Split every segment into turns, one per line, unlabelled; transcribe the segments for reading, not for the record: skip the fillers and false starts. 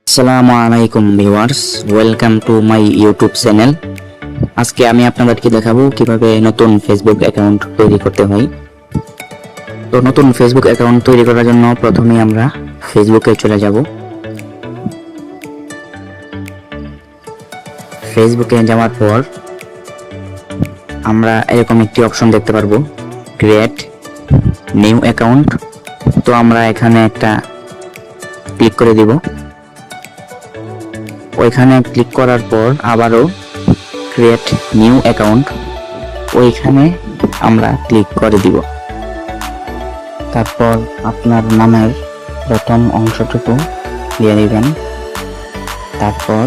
আসসালামু আলাইকুম viewers, welcome to my YouTube channel. আজকে আমি আপনাদেরকে দেখাবো কিভাবে নতুন ফেসবুক অ্যাকাউন্ট তৈরি করতে হয়। তো নতুন ফেসবুক অ্যাকাউন্ট তৈরি করার জন্য প্রথমে আমরা ফেসবুকে চলে যাব। ফেসবুকে যাওয়ার পর আমরা এরকম একটি অপশন দেখতে পারবো, ক্রিয়েট নিউ অ্যাকাউন্ট। তো আমরা এখানে একটা ক্লিক করে দিব। ওইখানে ক্লিক করার পর আবারও ক্রিয়েট নিউ অ্যাকাউন্ট, ওইখানে আমরা ক্লিক করে দিব। তারপর আপনার নামের প্রথম অংশটুকু দিয়ে দিবেন। তারপর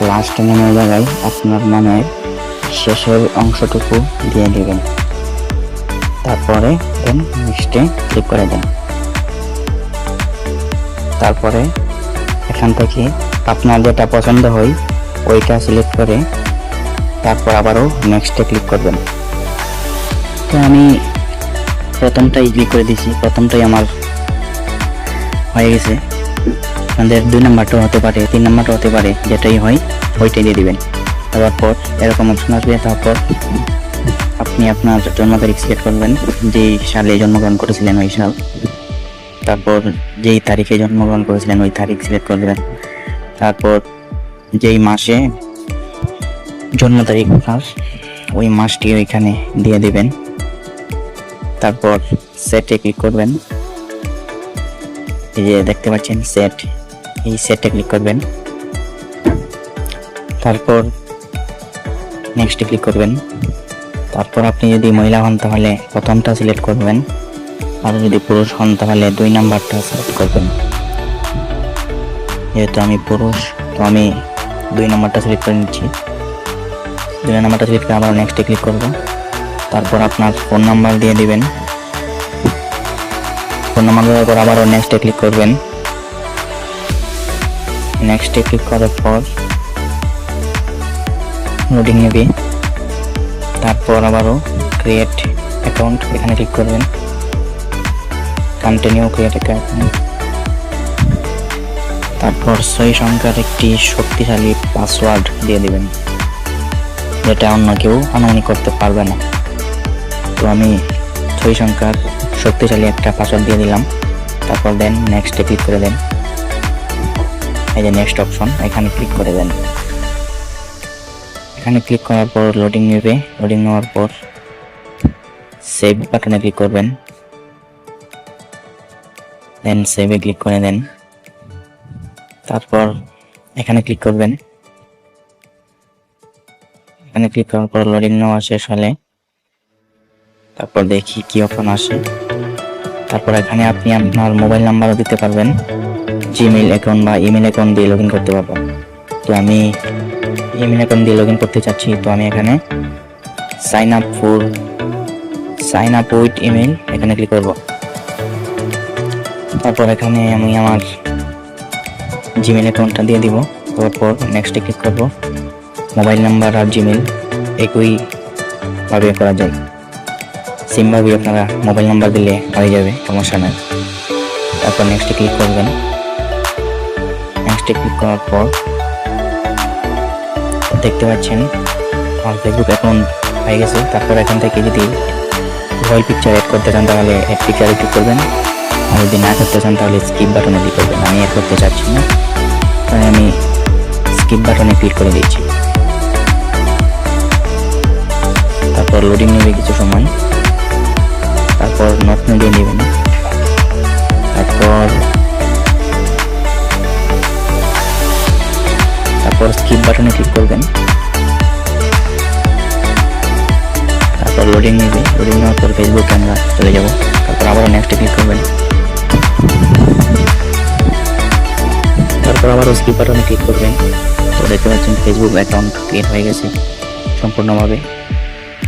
লাস্ট নেমের জায়গায় আপনার নামের শেষের অংশটুকু দিয়ে দিবেন। তারপরে দেন নেক্সটে ক্লিক করে দেন। তারপরে এখান থেকে আপনার যেটা পছন্দ হয় ওইটা সিলেক্ট করে তারপর আবারও নেক্সটে ক্লিক করবেন। তো আমি প্রথমটাই ক্লিক করে দিয়েছি, প্রথমটাই আমার হয়ে গেছে। আপনাদের 2 নাম্বারটাও হতে পারে, 3 নাম্বারটাও হতে পারে, যেটাই হয় ওইটাই দিয়ে দিবেন। তারপর এরকম অপশন আসবে। তারপর আপনি আপনার জন্ম তারিখ সিলেক্ট করবেন, যে সালে জন্মগ্রহণ করেছিলেন ওই সাল। তারপর যেই তারিখে জন্মগ্রহণ করেছিলেন ওই তারিখ সিলেক্ট করবেন। তারপর যেই মাসে জন্ম তারিখ আপনার ওই মাসটি ওইখানে দিয়ে দিবেন। তারপর সেটে ক্লিক করবেন। এই যে দেখতে পাচ্ছেন সেট, এই সেটে ক্লিক করবেন। তারপর নেক্সটে ক্লিক করবেন। তারপর আপনি যদি মহিলা হন তাহলে প্রথমটা সিলেক্ট করবেন, আর যদি পুরুষ হন তাহলে 2 নাম্বারটা সিলেক্ট করবেন। যেহেতু আমি পুরুষ, তো আমি 2 নাম্বারটা সিলেক্ট করে নিচ্ছি। 2 নাম্বারটা সিলেক্ট করে আবার নেক্সটে ক্লিক করব। তারপর আপনার ফোন নাম্বার দিয়ে দিবেন। ফোন নাম্বার দেওয়ার পর আবারও নেক্সটে ক্লিক করবেন। নেক্সটে ক্লিক করার পর লোডিং নেবে। তারপর আবারও ক্রিয়েট অ্যাকাউন্ট, এখানে ক্লিক করবেন। Continue create account. তারপর 6 সংখ্যার একটি শক্তিশালী পাসওয়ার্ড দিয়ে দিবেন, যেটা অন্য কেউ অনুমানিক করতে পারবে না। তো আমি 6 সংখ্যার শক্তিশালী একটা পাসওয়ার্ড দিয়ে দিলাম। তারপর দেন নেক্সটে ক্লিক করে দেন। এই যে নেক্সট অপশন, এখানে ক্লিক করে দেন। এখানে ক্লিক করার পর লোডিং নেবে। লোডিং নেওয়ার পর সেভ বাটনে ক্লিক করবেন। দেন সেভে ক্লিক করে দেন। তারপর এখানে ক্লিক করবেন। এখানে ক্লিক করার পর লোডিং নেওয়া শেষ হলে তারপর দেখি কি অপশন আসে। তারপর এখানে আপনি আপনার মোবাইল নাম্বারও দিতে পারবেন, জিমেইল অ্যাকাউন্ট বা ইমেল অ্যাকাউন্ট দিয়ে লগ ইন করতে পারবেন। তো আমি ইমেল অ্যাকাউন্ট দিয়ে লগ ইন করতে চাচ্ছি। তো আমি এখানে সাইন আপ উইথ ইমেল, এখানে ক্লিক করব। তারপর এখানে আমি আমার জিমেল অ্যাকাউন্টটা দিয়ে দিব। তারপর নেক্সটে ক্লিক করব। মোবাইল নাম্বার আর জিমেল একইভাবে করা যায়, সেমভাবে আপনারা মোবাইল নাম্বার দিলে হয়ে যাবে, সমস্যা নেই। তারপর নেক্সটে ক্লিক করবেন। নেক্সটে ক্লিক করার পর দেখতে পাচ্ছেন আমার ফেসবুক অ্যাকাউন্ট হয়ে গেছে। তারপর এখান থেকে যদি প্রোফাইল পিকচার অ্যাড করতে চান তাহলে অ্যাড পিকচারে ক্লিক করবেন, আর যদি না করতে চান তাহলে স্কিপ বাটনে ক্লিক করবেন। আমি অ্যাড করতে চাচ্ছি না, তাই আমি স্কিপ বাটনে ক্লিক করে দিচ্ছি। তারপর লোডিং নেবে কিছু সময়। তারপর নট দিয়ে নেবেন। তারপর স্কিপ বাটনে ক্লিক করবেন। তারপর লোডিং নেবে। লোডিং নেওয়ার পর ফেসবুকে আমরা চলে যাব। তারপর আবারও নেক্সটে ক্লিক করবেন। তারপর আবারও স্কিপ বাটনে ক্লিক করবেন। তো দেখতে পাচ্ছেন ফেসবুক অ্যাকাউন্ট ক্রিয়েট হয়ে গেছে সম্পূর্ণভাবে।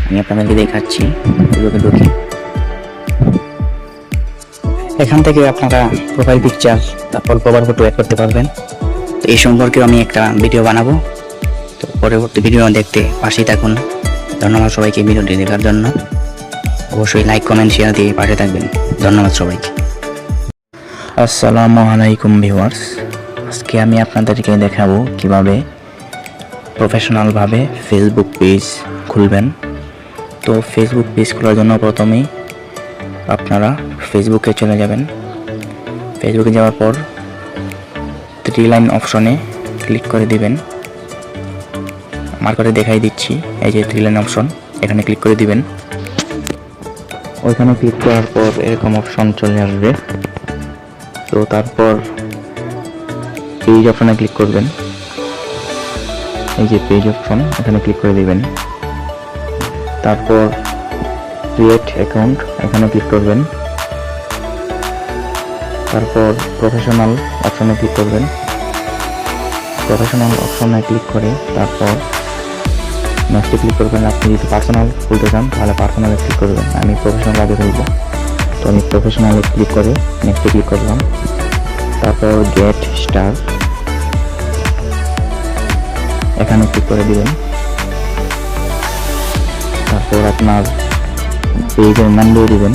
আমি আপনাদেরকে দেখাচ্ছি ফেসবুকে ঢুকে। এখান থেকে আপনারা প্রোফাইল পিকচার তারপর কভার ফটো অ্যাড করতে পারবেন। তো এই সম্পর্কেও আমি একটা ভিডিও বানাবো। তো পরবর্তী ভিডিও দেখতে পাশেই থাকুন। ধন্যবাদ সবাইকে ভিডিওটি দেখার জন্য। অবশ্যই লাইক, কমেন্ট, শেয়ার দিয়ে পাশে থাকবেন। ধন্যবাদ সবাইকে। আসসালামু আলাইকুম ভিউয়ার্স, আজকে আমি আপনাদেরকে দেখাবো কিভাবে প্রফেশনালভাবে ফেসবুক পেজ খুলবেন। তো ফেসবুক পেজ খোলার জন্য প্রথমেই আপনারা ফেসবুকে চলে যাবেন। ফেসবুকে যাওয়ার পর 3 লাইন অপশনে ক্লিক করে দিবেন। আমার করে দেখাই দিচ্ছি, এই যে 3 লাইন অপশন, এখানে ক্লিক করে দিবেন। ওইখানে ক্লিক করার পর এরকম অপশন চলে আসবে। তো তারপর পেজ অপশনে ক্লিক করবেন। এই যে পেজ অপশন, এখানে ক্লিক করে দিবেন। তারপর ক্রিয়েট অ্যাকাউন্ট, এখানে ক্লিক করবেন। তারপর প্রফেশনাল অপশনে ক্লিক করবেন। প্রফেশনাল অপশনে ক্লিক করে তারপর নেক্সটে ক্লিক করবেন। আপনি যদি পার্সোনাল খুলতে চান তাহলে পার্সোনালে ক্লিক করবেন। আমি প্রফেশনাল আগে খুলবো, তো আমি প্রফেশনালে ক্লিক করে নেক্সটে ক্লিক করলাম। তারপর গেট স্টার, এখানে ক্লিক করে দিবেন। তারপর আপনার পেজের নাম দিয়ে দিবেন।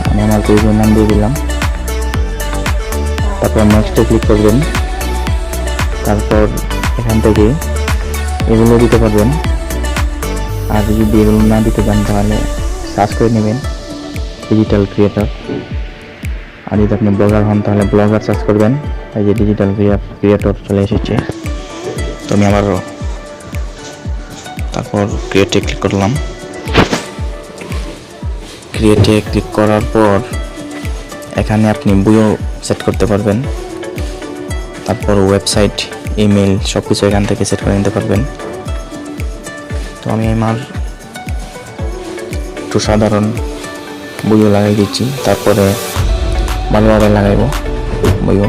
আমি আমার পেজের নাম দিয়ে দিলাম। তারপর নেক্সটে ক্লিক করবেন। তারপর এখান থেকে এগুলো দিতে পারবেন, আর যদি এগুলো না দিতে চান তাহলে সার্চ করে নেবেন ডিজিটাল ক্রিয়েটর। আর যদি আপনি ব্লগার হন তাহলে ব্লগার সার্চ করবেন। এই যে ডিজিটাল ক্রিয়েটর চলে এসেছে। তো আমি আবারও তারপর ক্রিয়েটে ক্লিক করলাম। ক্রিয়েটে ক্লিক করার পর এখানে আপনি বুয়ো সেট করতে পারবেন। তারপর ওয়েবসাইট, ইমেল সব কিছু এখান থেকে সেট করে নিতে পারবেন। তো আমি আমার একটু সাধারণ বুয়ো লাগাই দিচ্ছি। তারপরে ভালোভাবে লাগাইব বুয়ো।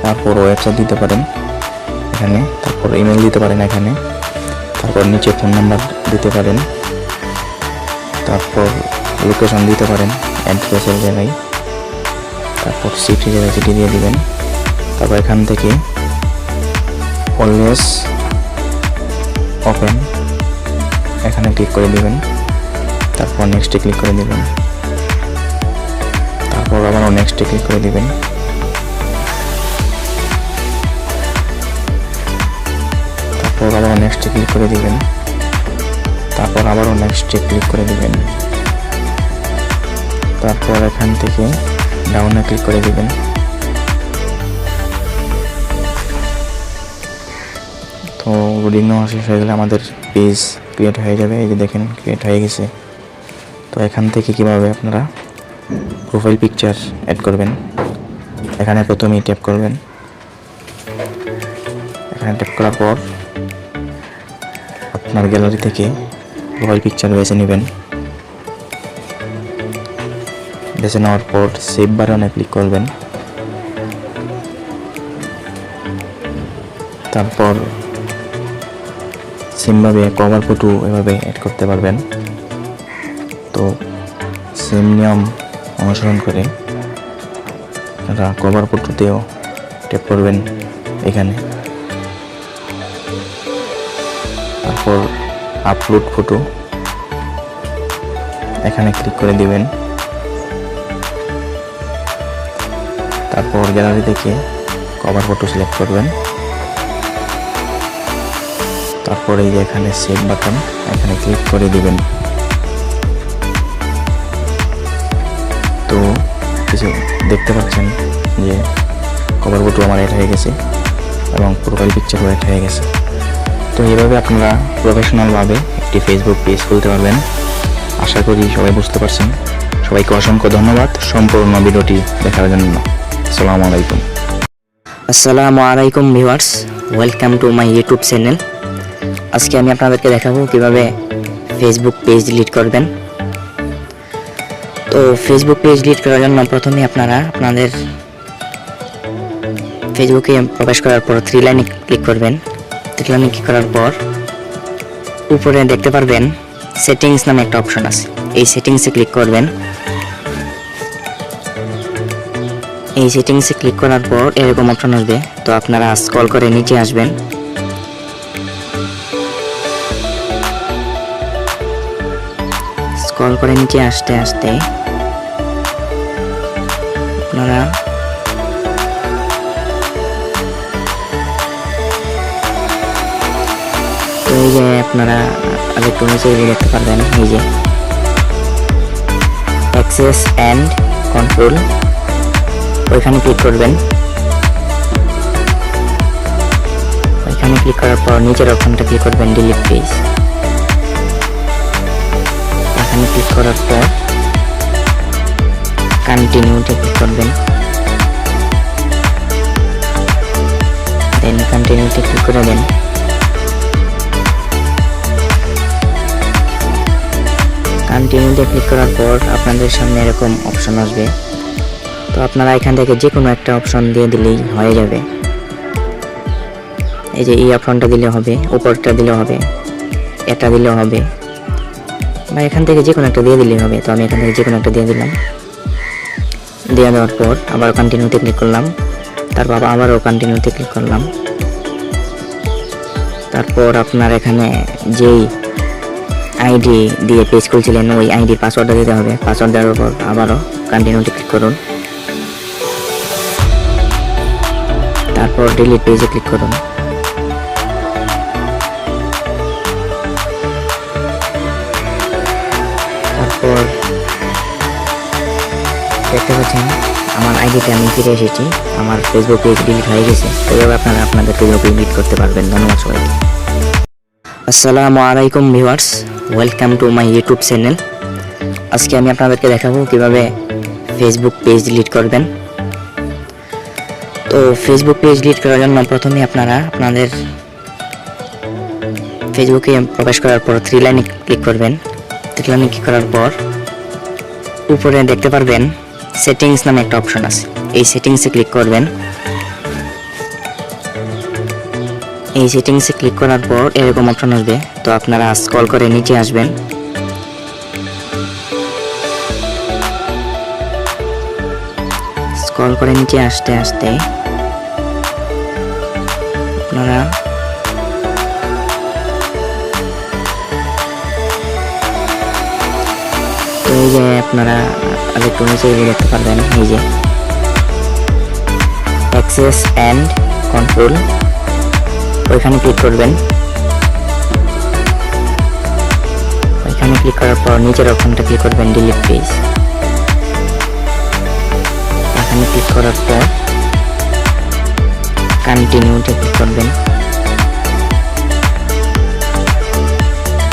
তারপর ওয়েবসাইট দিতে পারেন এখানে, তারপর ইমেল দিতে পারেন এখানে, তারপর নিচে ফোন নাম্বার দিতে পারেন, তারপর লোকেশন দিতে পারেন অ্যাড্রেসের জায়গায়, তারপর সিটি জায়গায় সিটি দিয়ে দিবেন। তারপর এখান থেকে অলওয়েজ ওপেন, এখানে ক্লিক করে দিবেন। তারপর নেক্সটে ক্লিক করে দিবেন। তারপর আবারও নেক্সটে ক্লিক করে দিবেন। তারপর আবারও নেক্সটে ক্লিক করে দিবেন। তারপর আবারও নেক্সটে ক্লিক করে দিবেন। তারপর এখান থেকে ডাউনে ক্লিক করে দিবেন। তো লোডিং নেওয়া শেষ হয়ে গেলে আমাদের পেজ ক্রিয়েট হয়ে যাবে। এই যে দেখেন ক্রিয়েট হয়ে গেছে। তো এখান থেকে কিভাবে আপনারা প্রোফাইল পিকচার অ্যাড করবেন, এখানে প্রথমেই ট্যাপ করবেন। এখানে ট্যাপ করার পর আপনার গ্যালারি থেকে প্রোফাইল পিকচার বেছে নেবেন। বেছে নেওয়ার পর সেভ বাটনে ক্লিক করবেন। তারপর সেমভাবে কভার ফটো এভাবে অ্যাড করতে পারবেন। তো সেম নিয়ম অনুসরণ করে আপনারা কভার ফটোতেও ট্যাপ করবেন এখানে। তারপর আপলোড ফটো, এখানে ক্লিক করে দিবেন। তারপর গ্যালারি থেকে কভার ফটো সিলেক্ট করবেন। তারপরে এই যে এখানে সেভ বাটন, এখানে ক্লিক করে দিবেন। তো কিছু দেখতে পাচ্ছেন যে কভার ফটো আমার অ্যাড হয়ে গেছে এবং প্রোফাইল পিকচারও অ্যাড হয়ে গেছে। তো এইভাবে আপনারা প্রফেশনালভাবে একটি ফেসবুক পেজ খুলতে পারবেন। আশা করি সবাই বুঝতে পারছেন। সবাইকে অসংখ্য ধন্যবাদ সম্পূর্ণ ভিডিওটি দেখার জন্য। আসসালামু আলাইকুম।
আসসালামু আলাইকুম viewers, welcome to my YouTube channel. আজকে আমি আপনাদেরকে দেখাবো কিভাবে ফেসবুক পেজ ডিলিট করবেন। তো ফেসবুক পেজ ডিলিট করার জন্য প্রথমে আপনারা আপনাদের ফেসবুকে প্রবেশ করার পর 3 লাইনে ক্লিক করবেন। 3 লাইনে ক্লিক করার পর উপরে দেখতে পারবেন সেটিংস নামে একটা অপশন আছে, এই সেটিংসে ক্লিক করবেন। এই সেটিংসে ক্লিক করার পর এরকম অপশন আসবে। তো আপনারা স্ক্রল করে নিচে আসবেন। স্ক্রল করে নিচে আসতে আসতে আপনারা এই যে আপনারা আর একটু নিচে গিয়ে দেখতে পারবেন এই যে অ্যাক্সেস অ্যান্ড কন্ট্রোল, ওইখানে ক্লিক করবেন। ওইখানে ক্লিক করার পর নিচের অপশনটা ক্লিক করবেন ডিলিট পেজ। এখানে ক্লিক করার পর কন্টিনিউতে ক্লিক করবেন, দেন কন্টিনিউতে ক্লিক করে দেন। কন্টিনিউতে ক্লিক করার পর আপনাদের সামনে এরকম অপশন আসবে, তো আপনারা এখান থেকে যে কোনো একটা অপশন দিয়ে দিলেই হয়ে যাবে। এই যে এই অপশনটা দিলে হবে, উপরটা দিলে হবে, এটা দিলেও হবে, বা এখান থেকে যে কোনো একটা দিয়ে দিলেই হবে। তো আমি এখান থেকে যে কোনো একটা দিয়ে দিলাম। দিয়ে দেওয়ার পর আবার কন্টিনিউতে ক্লিক করলাম, তারপর আবারও কন্টিনিউতে ক্লিক করলাম। তারপর আপনার এখানে যেই আইডি দিয়ে পেজ খুলছিলেন ওই আইডির পাসওয়ার্ডটা দিতে হবে। পাসওয়ার্ড দেওয়ার পর আবারও কন্টিনিউতে ক্লিক করুন, তারপর ডিলিট পেজে ক্লিক করুন। তারপর দেখতে পাচ্ছেন আমার আইডিতে আমি ফিরে এসেছি, আমার ফেসবুক পেজ ডিলিট হয়ে গেছে। তো এভাবে আপনারা আপনাদের ফেসবুক পেজ ডিলিট করতে পারবেন। ধন্যবাদ সবাইকে। আসসালামু আলাইকুম viewers, welcome to my YouTube channel. আজকে আমি আপনাদেরকে দেখাবো কিভাবে ফেসবুক পেজ ডিলিট করবেন। তো ফেসবুক পেজ ডিলিট করার জন্য প্রথমে আপনারা আপনাদের ফেসবুকে প্রবেশ করার পর থ্রি লাইনে ক্লিক করবেন। থ্রি লাইনে ক্লিক করার পর উপরে দেখতে পারবেন সেটিংস নামে একটা অপশন আছে, এই সেটিংসে ক্লিক করবেন। এই সেটিংসে ক্লিক করার পর এরকম অপশন আসবে, তো আপনারা স্ক্রল করে নিচে আসবেন। স্ক্রল করে নিচে আসতে আসতে আপনারা তো এই যে আপনারা আর একটু নিচে গিয়ে দেখতে পারবেন এই যে অ্যাক্সেস অ্যান্ড কন্ট্রোল, ওইখানে ক্লিক করবেন। ওইখানে ক্লিক করার পর নিচের অপশনটা ক্লিক করবেন ডিলিট পেজ। এখানে ক্লিক করার পর কন্টিনিউতে ক্লিক করবেন,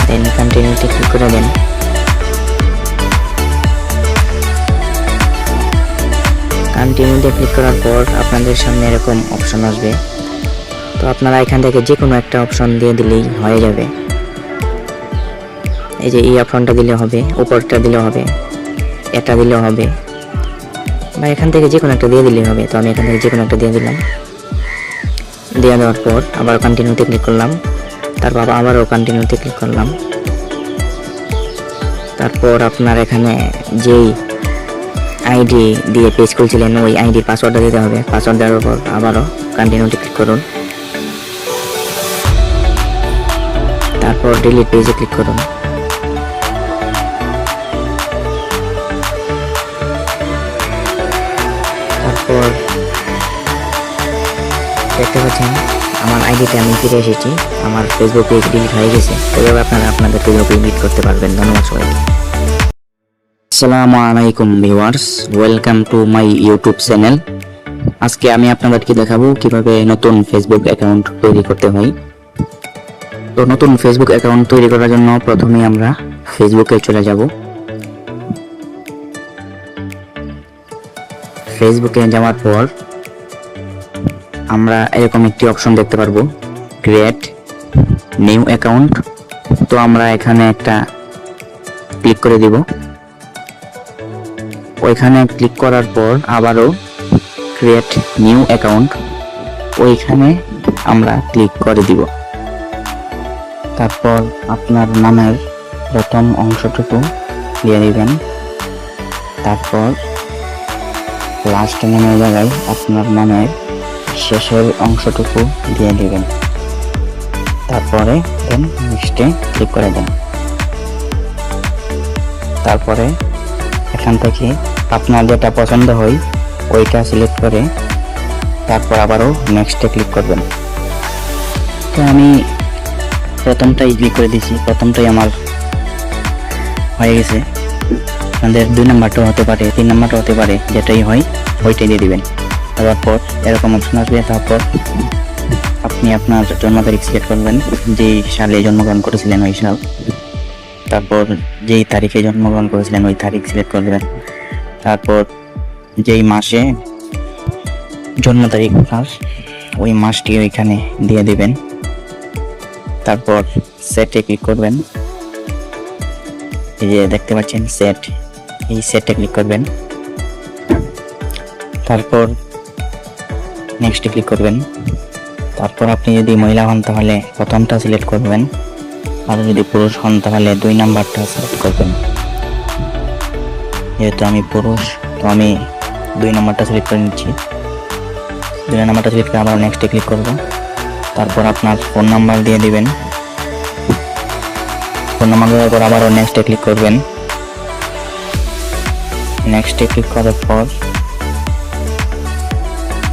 দেন কন্টিনিউতে ক্লিক করে দেন। কন্টিনিউতে ক্লিক করার পর আপনাদের সামনে এরকম অপশন আসবে, তো আপনারা এখান থেকে যে কোনো একটা অপশন দিয়ে দিলেই হয়ে যাবে। এই যে এই অপশনটা দিলে হবে, উপরটা দিলেও হবে, এটা দিলেও হবে, বা এখান থেকে যে কোনো একটা দিয়ে দিলেই হবে। তো আমি এখান থেকে যে কোনো একটা দিয়ে দিলাম। দিয়ে দেওয়ার পর আবার কন্টিনিউতে ক্লিক করলাম, তারপর আবারও কন্টিনিউতে ক্লিক করলাম। তারপর আপনার এখানে যেই আইডি দিয়ে পেজ খুলছিলেন ওই আইডির পাসওয়ার্ডটা দিতে হবে। পাসওয়ার্ড দেওয়ার পর আবারও কন্টিনিউতে ক্লিক করুন, তারপর ডিলিট পেজে ক্লিক করুন। তারপর দেখতে পাচ্ছেন আমার আইডিতে আমি ফিরে এসেছি, আমার ফেসবুক পেজ ডিলিট হয়ে গেছে। তো এভাবে আপনারা আপনাদের ফেসবুক পেজ ডিলিট করতে পারবেন। ধন্যবাদ সবাইকে।
আসসালামু আলাইকুম viewers, welcome to my YouTube channel. আজকে আমি আপনাদেরকে দেখাবো কিভাবে নতুন ফেসবুক অ্যাকাউন্ট তৈরি করতে হয়। তো নতুন ফেসবুক অ্যাকাউন্ট তৈরি করার জন্য প্রথমে আমরা ফেসবুকে চলে যাব। ফেসবুকে যাওয়ার পর আমরা এরকম একটি অপশন দেখতে পারবো, ক্রিয়েট নিউ অ্যাকাউন্ট। তো আমরা এখানে একটা ক্লিক করে দিব। ওইখানে ক্লিক করার পর আবারও ক্রিয়েট নিউ অ্যাকাউন্ট, ওইখানে আমরা ক্লিক করে দিব। তারপর আপনার নামের প্রথম অংশটুকু দিয়ে দিবেন, তারপর লাস্ট নেমের জায়গায় আপনার নামের শেষের অংশটুকু দিয়ে দিবেন, তারপরে দেন নেক্সটে ক্লিক করে দেন। তারপরে এখান থেকে আপনার যেটা পছন্দ হয় ওইটা সিলেক্ট করে তারপর আবারও নেক্সটে ক্লিক করবেন। তো আমি প্রথমটাই ক্লিক করে দিয়েছি, প্রথমটাই আমার হয়ে গেছে। আপনাদের 2 নাম্বারটাও হতে পারে, 3 নাম্বারটাও হতে পারে, যেটাই হয় ওইটাই দিয়ে দিবেন। তারপর এরকম অপশন আসবে, তারপর আপনি আপনার জন্ম তারিখ সিলেক্ট করবেন, যেই সালে জন্মগ্রহণ করেছিলেন ওই সাল, তারপর যেই তারিখে জন্মগ্রহণ করেছিলেন ওই তারিখ সিলেক্ট করবেন, তারপর যেই মাসে জন্ম তারিখ আপনার ওই মাসটি ওইখানে দিয়ে দিবেন। তারপর সেটে ক্লিক করবেন, এই যে দেখতে পাচ্ছেন সেট, এই সেটে ক্লিক করবেন। তারপর নেক্সটে ক্লিক করবেন। তারপর আপনি যদি মহিলা হন তাহলে প্রথমটা সিলেক্ট করবেন, আর যদি পুরুষ হন তাহলে 2 নাম্বারটা সিলেক্ট করবেন। যেহেতু আমি পুরুষ, তো আমি 2 নাম্বারটা সিলেক্ট করে নিচ্ছি। 2 নাম্বারটা সিলেক্ট করে আবার নেক্সটে ক্লিক করব। তারপর আপনার ফোন নাম্বার দিয়ে দিবেন। ফোন নাম্বার দেওয়ার পর আবারও নেক্সটে ক্লিক করবেন। নেক্সটে ক্লিক করার পর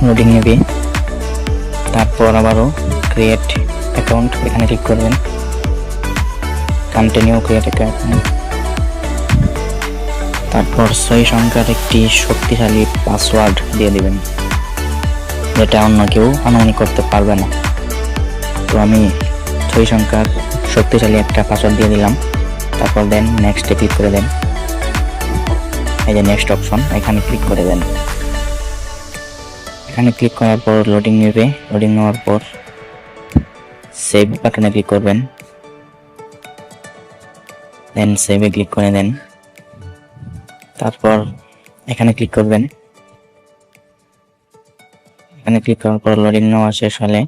লোডিং নেবে। তারপর আবারও ক্রিয়েট অ্যাকাউন্ট, এখানে ক্লিক করবেন। Continue create account. তারপর 6 সংখ্যার একটি শক্তিশালী পাসওয়ার্ড দিয়ে দিবেন, যেটা অন্য কেউ আনুমানিক করতে পারবে না। তো আমি 6 সংখ্যার শক্তিশালী একটা পাসওয়ার্ড দিয়ে দিলাম। তারপর দেন নেক্সটে ক্লিক করে দেন। এই যে নেক্সট অপশন, এখানে ক্লিক করে দেন। এখানে ক্লিক করার পর লোডিং নেবে। লোডিং নেওয়ার পর সেভ বাটনে ক্লিক করবেন, দেন সেভে ক্লিক করে দেন। তারপর এখানে ক্লিক করবেন। এখানে ক্লিক করার পর লোডিং নেওয়া শেষ হলে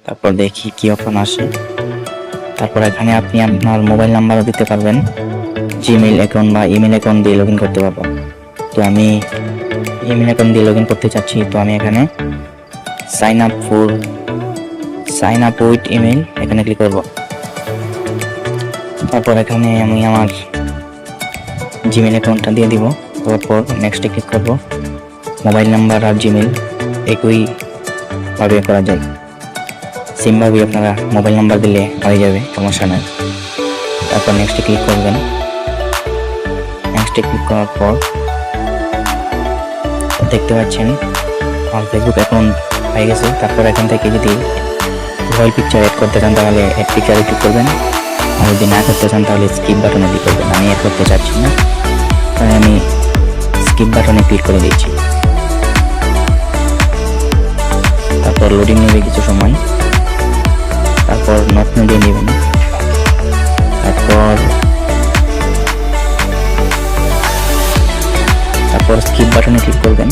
তারপর দেখি কি অপশন আসে। তারপর এখানে আপনি আপনার মোবাইল নাম্বারও দিতে পারবেন, জিমেইল অ্যাকাউন্ট বা ইমেল অ্যাকাউন্ট দিয়ে লগ ইন করতে পারবেন। তো আমি ইমেল অ্যাকাউন্ট দিয়ে লগ ইন করতে চাচ্ছি, তো আমি এখানে সাইন আপ উইথ ইমেল এখানে ক্লিক করব। তারপর এখানে আমি আমার জিমেইল অ্যাকাউন্টটা দিয়ে দিব। তারপর নেক্সটে ক্লিক করব। মোবাইল নাম্বার আর জিমেইল একইভাবে করা যায়, সেমভাবে আপনারা মোবাইল নাম্বার দিলে হয়ে যাবে, সমস্যা নেই। তারপর নেক্সটে ক্লিক করবেন। নেক্সটে ক্লিক করার পর দেখতে পাচ্ছেন আমার ফেসবুক অ্যাকাউন্ট হয়ে গেছে। তারপর এখান থেকে যদি প্রোফাইল পিকচার অ্যাড করতে চান তাহলে অ্যাড পিকচারে ক্লিক করবেন, আর যদি না করতে চান তাহলে স্কিপ বাটনে ক্লিক করবেন। আমি অ্যাড করতে চাচ্ছি না, তাই আমি স্কিপ বাটনে ক্লিক করে দিচ্ছি। তারপর লোডিং নেবে কিছু সময়, তারপর নট দিয়ে নেবেন। তারপর স্কিপ বাটনে ক্লিক করবেন।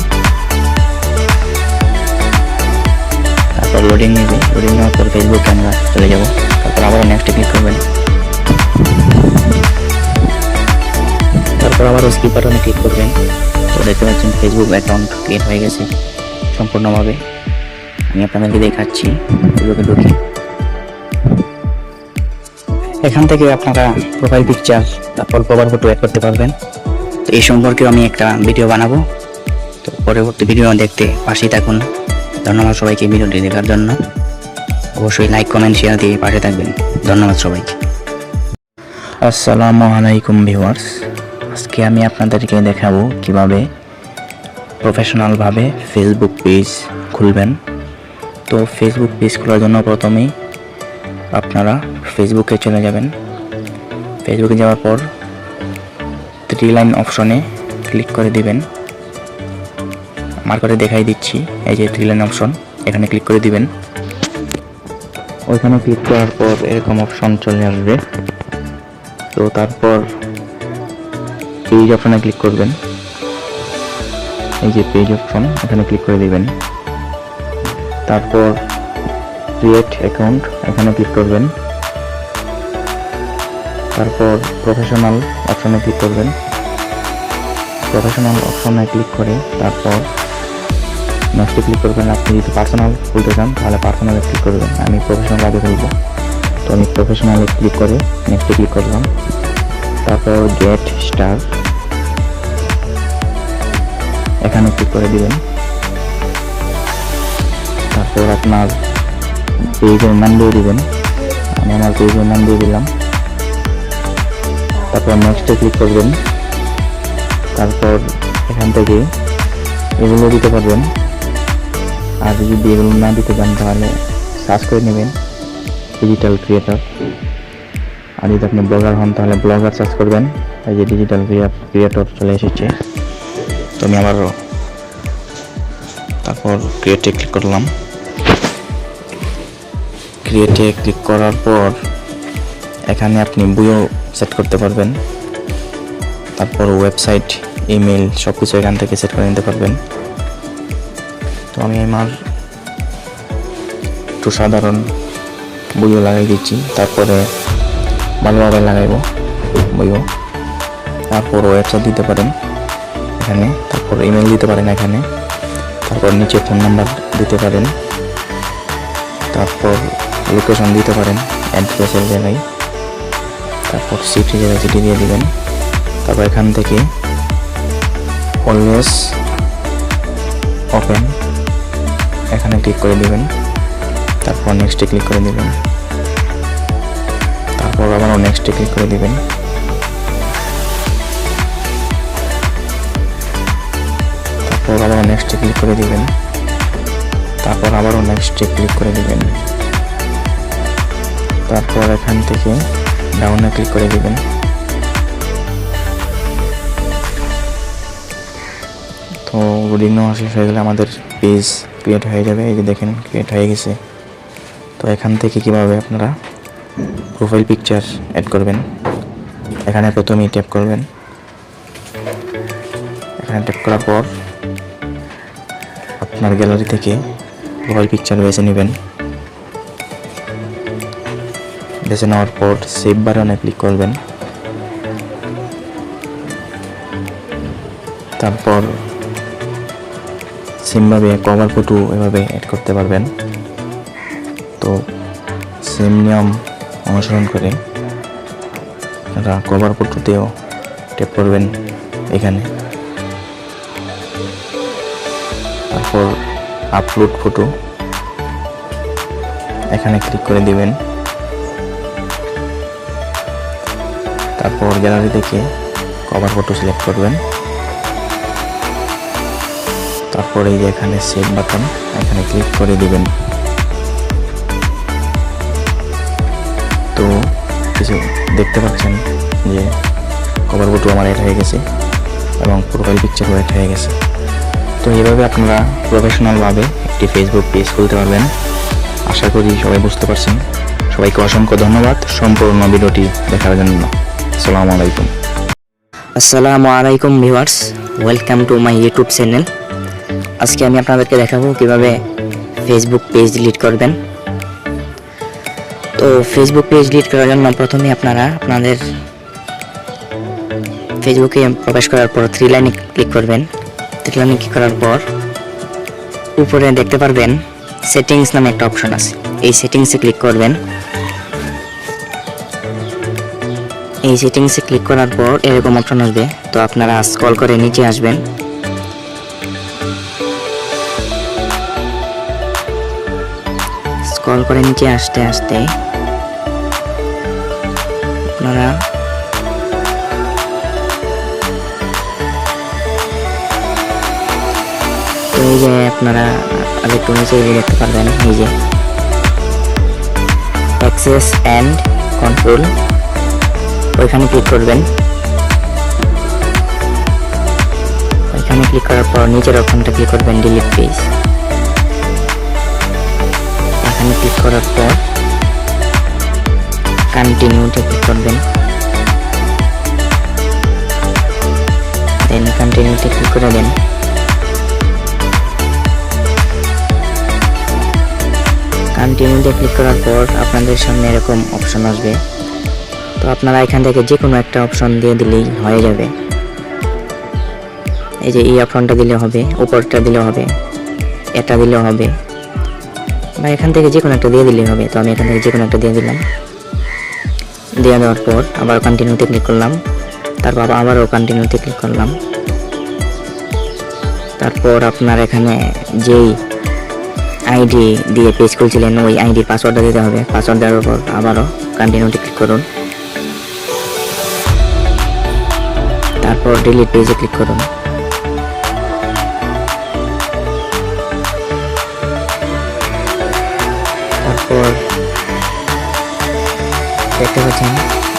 তারপর লোডিং নেবে। লোডিং নেওয়ার পর ফেসবুকে আমরা চলে যাব। তারপর আবার নেক্সটে ক্লিক করবেন। তারপর আবারও স্কিপ বাটনে ক্লিক করবেন। তো দেখতে পাচ্ছেন ফেসবুক অ্যাকাউন্ট ক্রিয়েট হয়ে গেছে সম্পূর্ণভাবে। আমি আপনাদেরকে দেখাচ্ছি ফেসবুকে ঢুকে। এখান থেকে আপনারা প্রোফাইল পিকচার তারপর কভার ফটো অ্যাড করতে পারবেন। তো এই সম্পর্কেও আমি একটা ভিডিও বানাবো, তো পরবর্তী ভিডিও দেখতে পাশেই থাকুন। ধন্যবাদ সবাইকে ভিডিওটি দেখার জন্য। অবশ্যই লাইক কমেন্ট শেয়ার দিয়ে পাশে থাকবেন। ধন্যবাদ সবাইকে। আসসালামু আলাইকুম ভিউয়ার্স, আজকে আমি আপনাদেরকে দেখাবো কিভাবে প্রফেশনালভাবে ফেসবুক পেজ খুলবেন। তো ফেসবুক পেজ খোলার জন্য প্রথমেই আপনারা ফেসবুকে চলে যাবেন। ফেসবুকে যাওয়ার পর 3 লাইন অপশনে ক্লিক করে দিবেন। আমার করে দেখাই দিচ্ছি, এই যে 3 লাইন অপশন, এখানে ক্লিক করে দিবেন। ওইখানে ক্লিক করার পর এরকম অপশন চলে আসবে। তো তারপর পেজ অপশনে ক্লিক করবেন। এই যে পেজ অপশন, এখানে ক্লিক করে দিবেন। তারপর ক্রিয়েট অ্যাকাউন্ট, এখানে ক্লিক করবেন। তারপর প্রফেশনাল অপশনে ক্লিক করবেন। প্রফেশনাল অপশনে ক্লিক করে তারপর নেক্সটে ক্লিক করবেন। আপনি যদি পার্সোনাল খুলতে চান তাহলে পার্সোনালে ক্লিক করবেন। আমি প্রফেশনাল আগে খুলবো, তো আমি প্রফেশনালে ক্লিক করে নেক্সটে ক্লিক করলাম। তারপর গেট স্টার, এখানে ক্লিক করে দিবেন। তারপর আপনার পেজের নাম দিয়ে দিবেন। আমি আমার পেজের নাম দিয়ে দিলাম। তারপর নেক্সটে ক্লিক করবেন। তারপর এখান থেকে এগুলো দিতে পারবেন, আর যদি এগুলো না দিতে চান তাহলে সার্চ করে নেবেন ডিজিটাল ক্রিয়েটর। আর যদি আপনি ব্লগার হন তাহলে ব্লগার সার্চ করবেন। এই যে ডিজিটাল ক্রিয়েটর চলে এসেছে। তো আমি আবারও তারপর ক্রিয়েটে ক্লিক করলাম। ক্রিয়েটে ক্লিক করার পর এখানে আপনি বইও সেট করতে পারবেন। তারপর ওয়েবসাইট, ইমেল সব কিছু এখান থেকে সেট করে নিতে পারবেন। তো আমি আমার একটু সাধারণ বইও লাগাই দিচ্ছি, তারপরে ভালোভাবে লাগাইব বইও। তারপর ওয়েবসাইট দিতে পারেন এখানে, তারপর ইমেল দিতে পারেন এখানে, তারপর নিচে ফোন নাম্বার দিতে পারেন, তারপর লোকেশন দিতে পারেন অ্যাড্রেসের জায়গায়, তারপর সিটির জায়গায় সিটি দিয়ে দিবেন। তারপর এখান থেকে অলওয়েজ ওপেন এখানে ক্লিক করে দিবেন। তারপর নেক্সটে ক্লিক করে দিবেন। তারপর আবারও নেক্সটে ক্লিক করে দিবেন। তারপর আবারও নেক্সটে ক্লিক করে দিবেন। তারপর আবারও নেক্সটে ক্লিক করে দিবেন। তারপর এখান থেকে ডাউনে ক্লিক করে দিবেন। তো লোডিং নেওয়া শেষ হয়ে গেলে আমাদের পেজ ক্রিয়েট হয়ে যাবে। এই যে দেখেন ক্রিয়েট হয়ে গেছে। তো এখান থেকে কিভাবে আপনারা প্রোফাইল পিকচার অ্যাড করবেন, এখানে প্রথমেই ট্যাপ করবেন। এখানে ট্যাপ করার পর আপনার গ্যালারি থেকে প্রোফাইল পিকচার বেছে নেবেন। বেছে নেওয়ার পর সেভ বাটনে ক্লিক করবেন। তারপর সেমভাবে কভার ফটো এভাবে অ্যাড করতে পারবেন। তো সেম নিয়ম অনুসরণ করে আপনারা কভার ফটোতেও ট্যাপ করবেন এখানে। তারপর আপলোড ফটো এখানে ক্লিক করে দিবেন। তারপর গ্যালারি থেকে কভার ফটো সিলেক্ট করবেন। তারপর এই যে এখানে সেভ বাটন এখানে ক্লিক করে দিবেন। তো কিছু দেখতে পাচ্ছেন যে কভার ফটো আমার অ্যাড হয়ে গেছে এবং প্রোফাইল পিকচারও অ্যাড হয়ে গেছে। তো এইভাবে আপনারা প্রফেশনালভাবে একটি ফেসবুক পেজ খুলতে পারবেন। আশা করি সবাই বুঝতে পারছেন। সবাইকে অসংখ্য ধন্যবাদ সম্পূর্ণ ভিডিওটি দেখার জন্য। আসসালামু আলাইকুম।
আসসালামু আলাইকুম viewers, welcome to my YouTube channel. আজকে আমি আপনাদেরকে দেখাবো কিভাবে ফেসবুক পেজ ডিলিট করবেন। তো ফেসবুক পেজ ডিলিট করার জন্য প্রথমে আপনারা আপনাদের ফেসবুকে প্রবেশ করার পর থ্রি লাইনে ক্লিক করবেন। থ্রি লাইনে ক্লিক করার পর উপরে দেখতে পারবেন সেটিংস নামে একটা অপশন আছে, এই সেটিংসে ক্লিক করবেন। এই সেটিংসে ক্লিক করার পর এরকম অপশন আসবে। তো আপনারা স্ক্রল করে নিচে আসবেন। স্ক্রল করে নিচে আসতে আসতে আপনারা তো এই যে আপনারা আরেকটু নিচে দেখতে পারবেন এই যে অ্যাক্সেস অ্যান্ড কন্ট্রোল, ওইখানে ক্লিক করবেন। ওইখানে ক্লিক করার পর নিচের অপশনটা ক্লিক করবেন ডিলিট পেজ। এখানে ক্লিক করার পর কন্টিনিউতে ক্লিক করবেন। দেন কন্টিনিউতে ক্লিক করে দেন। কন্টিনিউতে ক্লিক করার পর আপনাদের সামনে এরকম অপশন আসবে। তো আপনারা এখান থেকে যে কোনো একটা অপশন দিয়ে দিলেই হয়ে যাবে। এই যে এই অপশনটা দিলে হবে, উপরটা দিলে হবে, এটা দিলেও হবে, বা এখান থেকে যে কোনো একটা দিয়ে দিলেই হবে। তো আমি এখান থেকে যে কোনো একটা দিয়ে দিলাম। দিয়ে দেওয়ার পর আবার কন্টিনিউতে ক্লিক করলাম। তারপর আবারও কন্টিনিউতে ক্লিক করলাম। তারপর আপনার এখানে যেই আইডি দিয়ে পেজ খুলছিলেন ওই আইডির পাসওয়ার্ডটা দিতে হবে। পাসওয়ার্ড দেওয়ার পর আবারও কন্টিনিউতে ক্লিক করুন, তারপর ডিলিট পেজে ক্লিক করুন। তারপর দেখতে পাচ্ছেন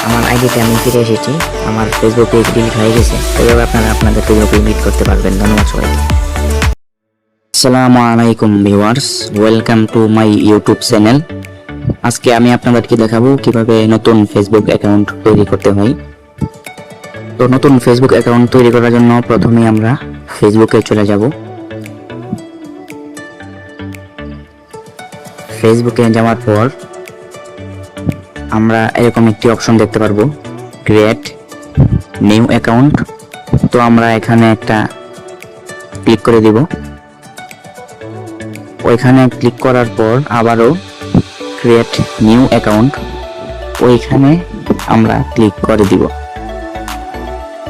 আমার আইডিতে আমি ফিরে এসেছি। আমার ফেসবুক পেজ ডিলিট হয়ে গেছে। এভাবে আপনারা আপনাদের ফেসবুক এডিট করতে পারবেন। ধন্যবাদ সবাইকে।
আসসালামু আলাইকুম viewers, welcome to my YouTube channel. আজকে আমি আপনাদেরকে দেখাবো কিভাবে নতুন ফেসবুক অ্যাকাউন্ট তৈরি করতে হয়। তো নতুন ফেসবুক অ্যাকাউন্ট তৈরি করার জন্য প্রথমে আমরা ফেসবুকে চলে যাব। ফেসবুকে যাওয়ার পর আমরা এরকম একটি অপশন দেখতে পারবো, ক্রিয়েট নিউ অ্যাকাউন্ট। তো আমরা এখানে একটা ক্লিক করে দিব। ওইখানে ক্লিক করার পর আবারও ক্রিয়েট নিউ অ্যাকাউন্ট, ওইখানে আমরা ক্লিক করে দিব।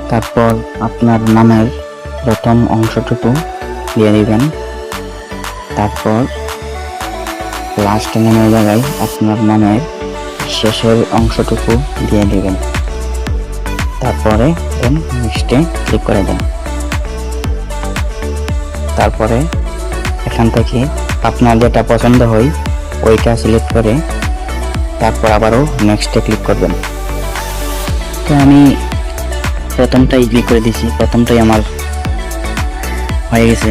তারপর আপনার নামের প্রথম অংশটুকু দিয়ে দিবেন। তারপর লাস্ট নেমের জায়গায় আপনার নামের শেষের অংশটুকু দিয়ে দিবেন। তারপরে দেন নেক্সটে ক্লিক করে দেন। তারপরে এখান থেকে আপনার যেটা পছন্দ হয় ওইটা সিলেক্ট করে তারপর আবারও নেক্সটে ক্লিক করবেন। তো আমি প্রথমটাই ক্লিক করে দিয়েছি, প্রথমটাই আমার হয়ে গেছে।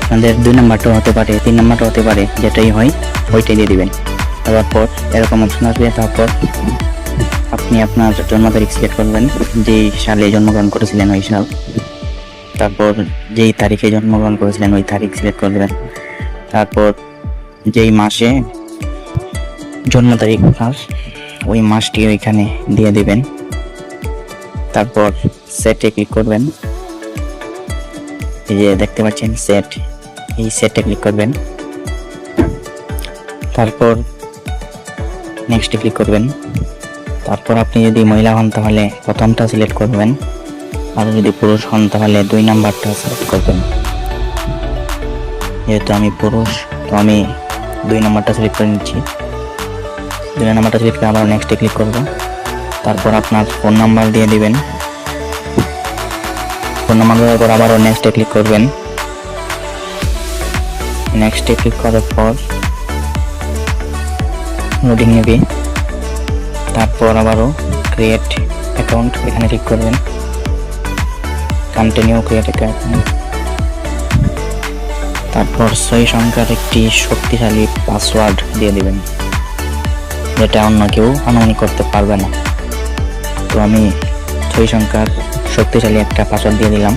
আপনাদের 2 নাম্বারটাও হতে পারে, 3 নাম্বারটাও হতে পারে, যেটাই হয় ওইটাই দিয়ে দিবেন। তারপর এরকম অপশন আসবে। তারপর আপনি আপনার জন্ম তারিখ সিলেক্ট করবেন, যেই সালে জন্মগ্রহণ করেছিলেন ওই সাল। তারপর যেই তারিখে জন্মগ্রহণ করেছিলেন ওই তারিখ সিলেক্ট করবেন। তারপর যেই মাসে জন্ম তারিখ আপনার ওই মাসটি ওইখানে দিয়ে দিবেন। তারপর সেটে ক্লিক করবেন। এই যে দেখতে পাচ্ছেন সেট, এই সেটে ক্লিক করবেন। তারপর নেক্সটে ক্লিক করবেন। তারপর আপনি যদি মহিলা হন তাহলে প্রথমটা সিলেক্ট করবেন, আর যদি পুরুষ হন তাহলে 2 নাম্বারটা সিলেক্ট করবেন। যেহেতু আমি পুরুষ, তো আমি 2 নাম্বারটা সিলেক্ট করে নিচ্ছি। 2 নাম্বারটা সিলেক্ট করে আবার নেক্সটে ক্লিক করব। তারপর আপনার ফোন নাম্বার দিয়ে দিবেন। ফোন নাম্বার দেওয়ার পর আবারও নেক্সটে ক্লিক করবেন। নেক্সটে ক্লিক করার পর লোডিং নেবে। তারপর আবারও ক্রিয়েট অ্যাকাউন্ট, এখানে ক্লিক করবেন। Continue create account. তারপর 6 সংখ্যার একটি শক্তিশালী পাসওয়ার্ড দিয়ে দিবেন, যেটা অন্য কেউ অনুমানিক করতে পারবে না। তো আমি 6 সংখ্যার শক্তিশালী একটা পাসওয়ার্ড দিয়ে দিলাম।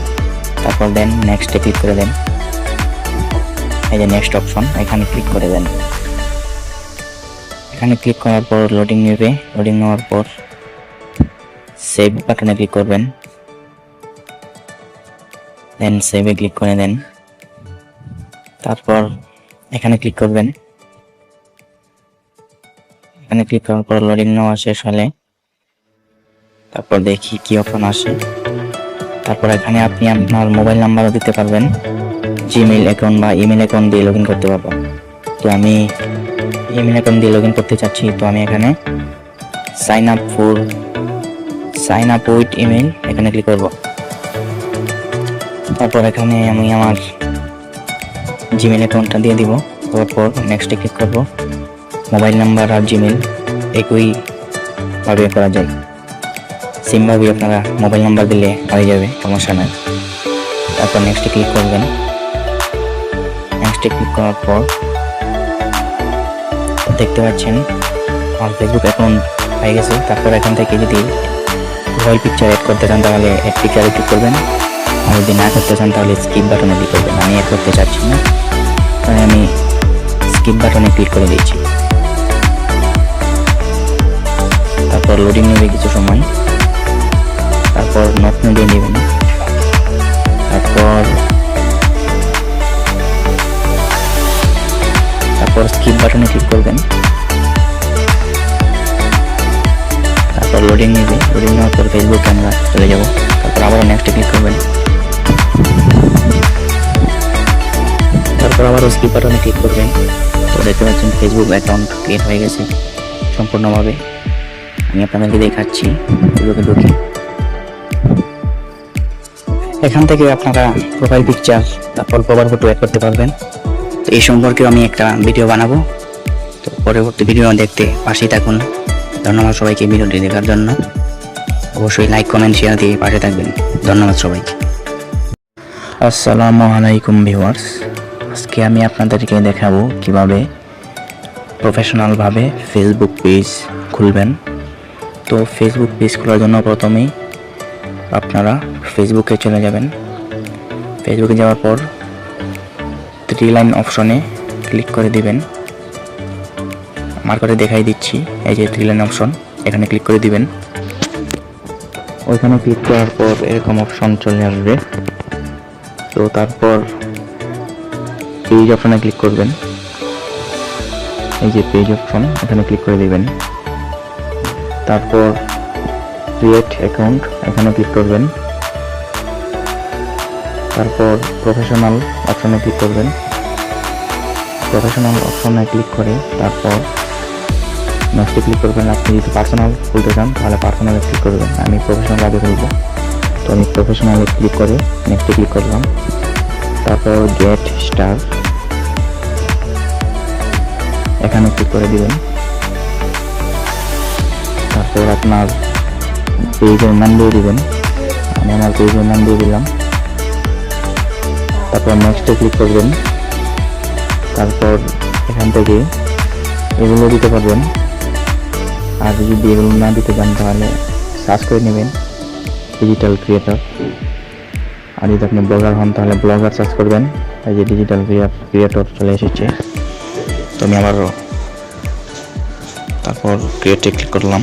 তারপর দেন নেক্সটে ক্লিক করে দেন। এই যে নেক্সট অপশন, এখানে ক্লিক করে দেন। এখানে ক্লিক করার পর লোডিং নেবে। লোডিং নেওয়ার পর সেভ বাটনে ক্লিক করবেন। দেন সেভে ক্লিক করে দেন। তারপর এখানে ক্লিক করবেন। এখানে ক্লিক করার পর লোডিং নেওয়া শেষ হলে তারপর দেখি কি অপশন আসে। তারপর এখানে আপনি আপনার মোবাইল নাম্বারও দিতে পারবেন, জিমেইল অ্যাকাউন্ট বা ইমেল অ্যাকাউন্ট দিয়ে লগ ইন করতে পারবেন। তো আমি ইমেল অ্যাকাউন্ট দিয়ে লগ ইন করতে চাচ্ছি। তো আমি এখানে সাইন আপ উইথ ইমেল, এখানে ক্লিক করব। তারপর এখানে আমি আমার জিমেইল অ্যাকাউন্টটা দিয়ে দিব। তারপর নেক্সটে ক্লিক করব। মোবাইল নাম্বার আর জিমেইল একইভাবে করা যায়, সেমভাবে আপনারা মোবাইল নাম্বার দিলে হয়ে যাবে, সমস্যা নাই। তারপর নেক্সটে ক্লিক করবেন। নেক্সটে ক্লিক করার পর দেখতে পাচ্ছেন আমার ফেসবুক অ্যাকাউন্ট হয়ে গেছে। তারপর এখান থেকে যদি প্রোফাইল পিকচার অ্যাড করতে চান তাহলে অ্যাড পিকচারে ক্লিক করবেন, আর যদি না করতে চান তাহলে স্কিপ বাটনে ক্লিক করবেন। আমি অ্যাড করতে চাচ্ছি না, তাই আমি স্কিপ বাটনে ক্লিক করে দিচ্ছি। তারপর লোডিং নেবে কিছু সময়। তারপর নট দিয়ে নেবেন। তারপর স্কিপ বাটনে ক্লিক করবেন। তারপর লোডিং নেবে। লোডিং নেওয়ার পর ফেসবুকে আমরা চলে যাব। তারপর আবার নেক্সটে ক্লিক করবেন। তারপর আবারও স্কিপ বাটনে ক্লিক করবেন। তো দেখতে পাচ্ছেন ফেসবুক অ্যাকাউন্ট ক্রিয়েট হয়ে গেছে সম্পূর্ণভাবে। আমি আপনাদেরকে দেখাচ্ছি ফেসবুকে ঢুকে। এখান থেকে আপনারা প্রোফাইল পিকচার তারপর কভার ফটো অ্যাড করতে পারবেন। তো এই সম্পর্কেও আমি একটা ভিডিও বানাবো। তো পরবর্তী ভিডিও দেখতে পাশেই থাকুন। ধন্যবাদ সবাইকে ভিডিওটি দেখার জন্য। অবশ্যই লাইক কমেন্ট শেয়ার দিয়ে পাশে থাকবেন। ধন্যবাদ সবাইকে। আসসালামু আলাইকুম ভিউয়ার্স, আজকে আমি আপনাদেরকে দেখাবো কিভাবে প্রফেশনালভাবে ফেসবুক পেজ খুলবেন। তো ফেসবুক পেজ খোলার জন্য প্রথমেই আপনারা ফেসবুকে চলে যাবেন। ফেসবুকে যাওয়ার পর 3 লাইন অপশনে ক্লিক করে দিবেন। আমার করে দেখাই দিচ্ছি, এই যে 3 লাইন অপশন, এখানে ক্লিক করে দিবেন। ওইখানে ক্লিক করার পর এরকম অপশন চলে আসবে। তো তারপর পেজ অপশনে ক্লিক করবেন। এই যে পেজ অপশন, এখানে ক্লিক করে দিবেন। তারপর ক্রিয়েট অ্যাকাউন্ট, এখানে ক্লিক করবেন। তারপর প্রফেশনাল অপশনে ক্লিক করবেন। প্রফেশনাল অপশনে ক্লিক করে তারপর নেক্সটে ক্লিক করবেন। আপনি যদি পার্সোনাল খুলতে চান তাহলে পার্সোনালে ক্লিক করবেন। আমি প্রফেশনাল আগে খুলবো, তো আমি প্রফেশনালে ক্লিক করে নেক্সটে ক্লিক করলাম। তারপর গেট স্টার, এখানে ক্লিক করে দিবেন। তারপর আপনার পেজের নাম দিয়ে দিবেন। আমি আমার পেজের নাম দিয়ে দিলাম। তারপর নেক্সটে ক্লিক করবেন। তারপর এখান থেকে এগুলো দিতে পারবেন। আর যদি এগুলো না দিতে চান তাহলে সার্চ করে নেবেন ডিজিটাল ক্রিয়েটর। আর যদি আপনি ব্লগার হন তাহলে ব্লগার সার্চ করবেন। এই যে ডিজিটাল ক্রিয়েটর চলে এসেছে। তো আমি আবারও তারপর ক্রিয়েটে ক্লিক করলাম।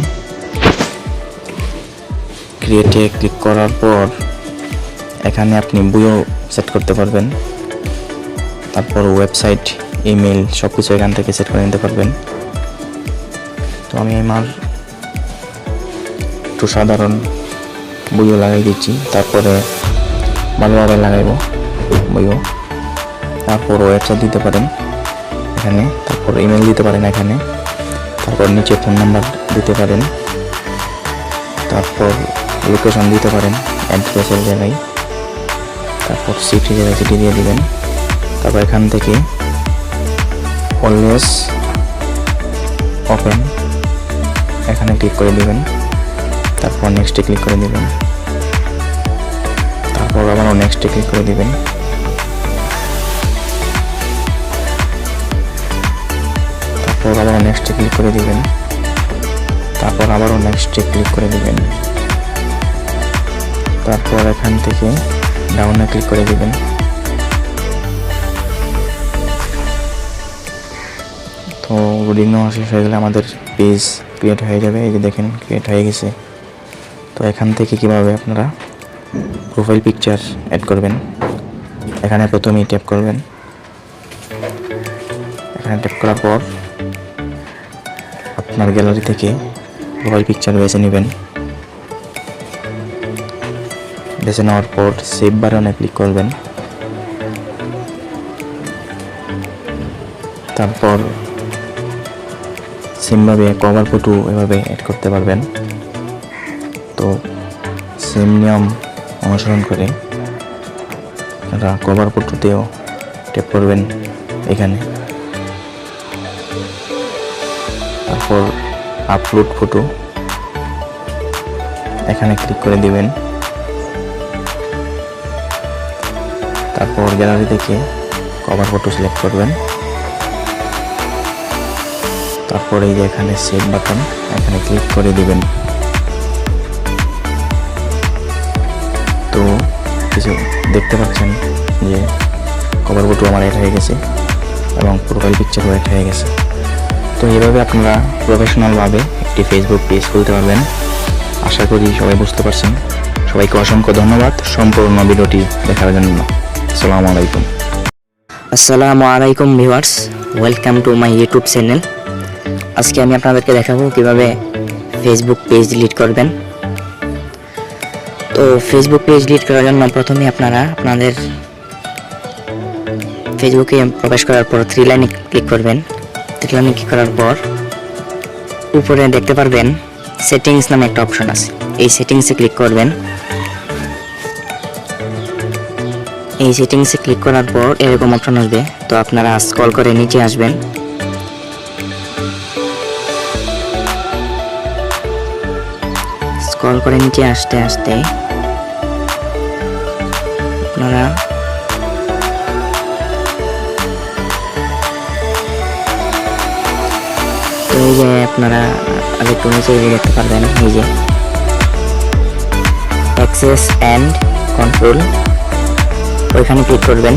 ক্রিয়েটে ক্লিক করার পর এখানে আপনি বইও সেট করতে পারবেন। তারপর ওয়েবসাইট, ইমেল সব কিছু এখান থেকে সেট করে নিতে পারবেন। তো আমি আমার একটু সাধারণ বইও লাগাই দিচ্ছি, তারপরে ভালোভাবে লাগাইবো বইও। তারপর ওয়েবসাইট দিতে পারেন এখানে, তারপর ইমেল দিতে পারেন এখানে, তারপর নিচে ফোন নাম্বার দিতে পারেন, তারপর লোকেশন দিতে পারেন অ্যাড্রেসের জায়গায়, তারপর সিটির জায়গায় সিটি দিয়ে দিবেন। তারপর এখান থেকে অলওয়েজ ওপেন, এখানে ক্লিক করে দিবেন। তারপর নেক্সটে ক্লিক করে দিবেন। তারপর আবারও নেক্সটে ক্লিক করে দিবেন। তারপর আবারও নেক্সটে ক্লিক করে দিবেন। তারপর আবারও নেক্সটে ক্লিক করে দিবেন। তারপর এখান থেকে ডাউনে ক্লিক করে দিবেন। তো লোডিং নেওয়া শেষ হয়ে গেলে আমাদের পেজ ক্রিয়েট হয়ে যাবে। এই যে দেখেন ক্রিয়েট হয়ে গেছে। তো এখান থেকে কিভাবে আপনারা প্রোফাইল পিকচার অ্যাড করবেন, এখানে প্রথমেই ট্যাপ করবেন। এখানে ট্যাপ করার পর আপনার গ্যালারি থেকে প্রোফাইল পিকচার বেছে নেবেন। বেছে নেওয়ার পর সেভ বাটনে ক্লিক করবেন। তারপর সেমভাবে কভার ফটো এভাবে অ্যাড করতে পারবেন। তো সেম নিয়ম অনুসরণ করে আপনারা কভার ফটোতেও ট্যাপ করবেন এখানে। তারপর আপলোড ফটো, এখানে ক্লিক করে দিবেন। তারপর গ্যালারি থেকে কভার ফটো সিলেক্ট করবেন। তারপর এই যে এখানে সেভ বাটন, এখানে ক্লিক করে দিবেন। তো কিছু দেখতে পাচ্ছেন যে কভার ফটো আমার অ্যাড হয়ে গেছে এবং প্রোফাইল পিকচারও অ্যাড হয়ে গেছে। তো এইভাবে আপনারা প্রফেশনালভাবে একটি ফেসবুক পেজ খুলতে পারবেন। আশা করি সবাই বুঝতে পারছেন। সবাইকে অসংখ্য ধন্যবাদ সম্পূর্ণ ভিডিওটি দেখার জন্য। আসসালামু আলাইকুম।
আসসালামু আলাইকুম viewers, welcome to my YouTube channel. আজকে আমি আপনাদেরকে দেখাবো কিভাবে ফেসবুক পেজ ডিলিট করবেন। তো ফেসবুক পেজ ডিলিট করার জন্য প্রথমে আপনারা আপনাদের ফেসবুকে প্রবেশ করার পর থ্রি লাইনে ক্লিক করবেন। থ্রি লাইনে ক্লিক করার পর উপরে দেখতে পারবেন সেটিংস নামে একটা অপশন আছে, এই সেটিংসে ক্লিক করবেন। এই সেটিংসে ক্লিক করার পর এরকম অপশন আসবে, তো আপনারা স্ক্রল করে নিচে আসবেন। স্ক্রল করে নিচে আসতে আসতে আপনারা তো এই যে আপনারা আরেকটু নিচে দেখতে পারবেন, এই যে অ্যাক্সেস অ্যান্ড কন্ট্রোল, ওইখানে ক্লিক করবেন।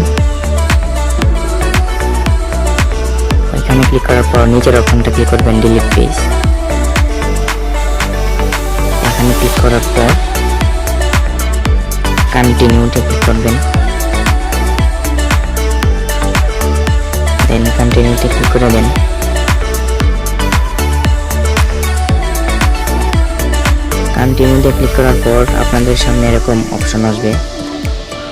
ওইখানে ক্লিক করার পর নিচের অপশনটা ক্লিক করবেন ডিলিট পেজ। এখানে ক্লিক করার পর কন্টিনিউতে ক্লিক করবেন, দেন কন্টিনিউতে ক্লিক করে দেন। কন্টিনিউতে ক্লিক করার পর আপনাদের সামনে এরকম অপশন আসবে,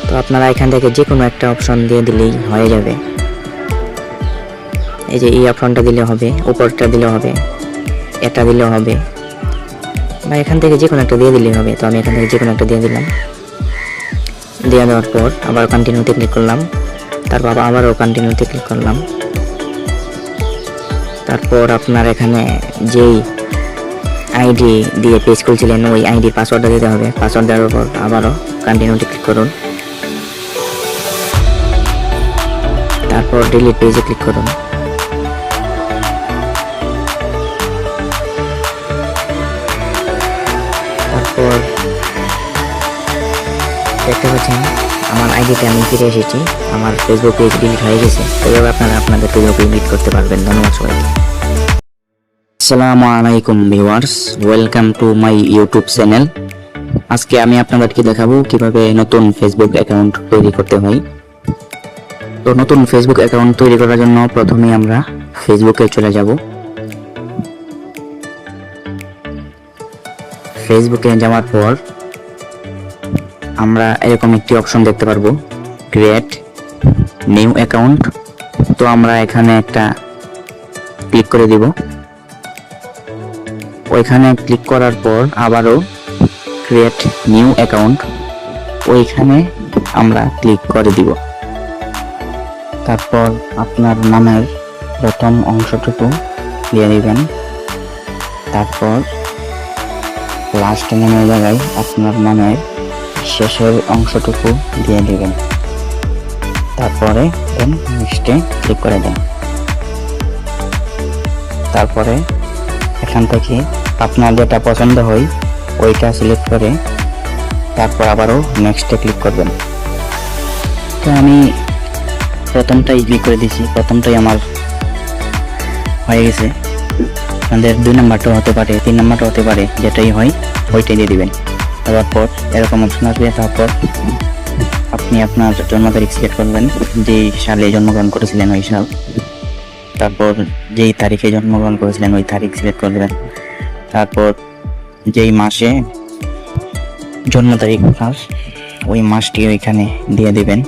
তো আপনারা এখান থেকে যে কোনো একটা অপশন দিয়ে দিলেই হয়ে যাবে। এই যে এই অপশনটা দিলে হবে, উপরটা দিলে হবে, এটা দিলেও হবে, বা এখান থেকে যে কোনো একটা দিয়ে দিলেই হবে। তো আমি এখান থেকে যে কোনো একটা দিয়ে দিলাম। দিয়ে দেওয়ার পর আবার কন্টিনিউতে ক্লিক করলাম, তারপর আবারও কন্টিনিউতে ক্লিক করলাম। তারপর আপনার এখানে যেই আইডি দিয়ে পেজ খুলছিলেন ওই আইডির পাসওয়ার্ডটা দিতে হবে। পাসওয়ার্ড দেওয়ার পর আবারও কন্টিনিউতে ক্লিক করুন, তারপর ডিলিট পেজে ক্লিক করুন। তারপর দেখতে পাচ্ছেন আমার আইডিতে আমি ফিরে এসেছি, আমার ফেসবুক পেজ ডিলিট হয়ে গেছে। এভাবে আপনারা আপনাদের ফেসবুক ডিলিট করতে পারবেন। ধন্যবাদ সবাইকে।
আসসালামু আলাইকুম viewers, welcome to my YouTube channel. আজকে আমি আপনাদেরকে দেখাবো কিভাবে নতুন ফেসবুক অ্যাকাউন্ট তৈরি করতে হয়। তো নতুন ফেসবুক অ্যাকাউন্ট তৈরি করার জন্য প্রথমে আমরা ফেসবুকে চলে যাব। ফেসবুকে যাওয়ার পর আমরা এরকম একটি অপশন দেখতে পারবো, ক্রিয়েট নিউ অ্যাকাউন্ট। তো আমরা এখানে একটা ক্লিক করে দিব। ওইখানে ক্লিক করার পর আবারও ক্রিয়েট নিউ অ্যাকাউন্ট, ওইখানে আমরা ক্লিক করে দিব। তারপর আপনার নামের প্রথম অংশটুকু দিয়ে দিবেন, তারপর লাস্ট নেমের জায়গায় আপনার নামের শেষের অংশটুকু দিয়ে দিবেন, তারপরে দেন নেক্সটে ক্লিক করে দেন। তারপরে এখান থেকে আপনার যেটা পছন্দ হয় ওইটা সিলেক্ট করে তারপর আবারও নেক্সটে ক্লিক করবেন। তো আমি প্রথমটাই ক্লিক করে দিয়েছি, প্রথমটাই আমার হয়ে গেছে। আপনাদের 2 নাম্বারটাও হতে পারে, 3 নাম্বারটাও হতে পারে, যেটাই হয় ওইটাই দিয়ে দিবেন। তারপর এরকম অপশন আসবে, তারপর আপনি আপনার জন্ম তারিখ সিলেক্ট করবেন, যেই সালে জন্মগ্রহণ করেছিলেন ওই সাল, তারপর যেই তারিখে জন্মগ্রহণ করেছিলেন ওই তারিখ সিলেক্ট করবেন, তারপর যেই মাসে জন্ম তারিখ ওই মাসটি ওইখানে দিয়ে দিবেন।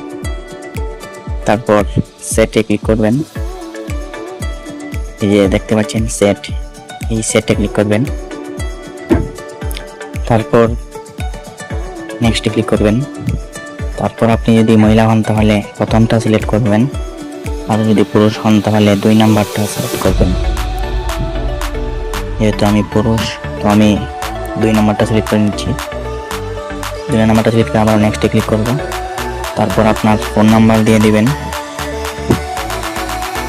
তারপর সেটে ক্লিক করবেন, এই যে দেখতে পাচ্ছেন সেট, এই সেটে ক্লিক করবেন। তারপর নেক্সটে ক্লিক করবেন। তারপর আপনি যদি মহিলা হন তাহলে প্রথমটা সিলেক্ট করবেন, আর যদি পুরুষ হন তাহলে 2 নাম্বারটা সিলেক্ট করবেন। যেহেতু আমি পুরুষ, তো আমি 2 নাম্বারটা সিলেক্ট করে নিচ্ছি। 2 নাম্বারটা সিলেক্ট করে আবার নেক্সটে ক্লিক করব। তারপর আপনার ফোন নাম্বার দিয়ে দিবেন।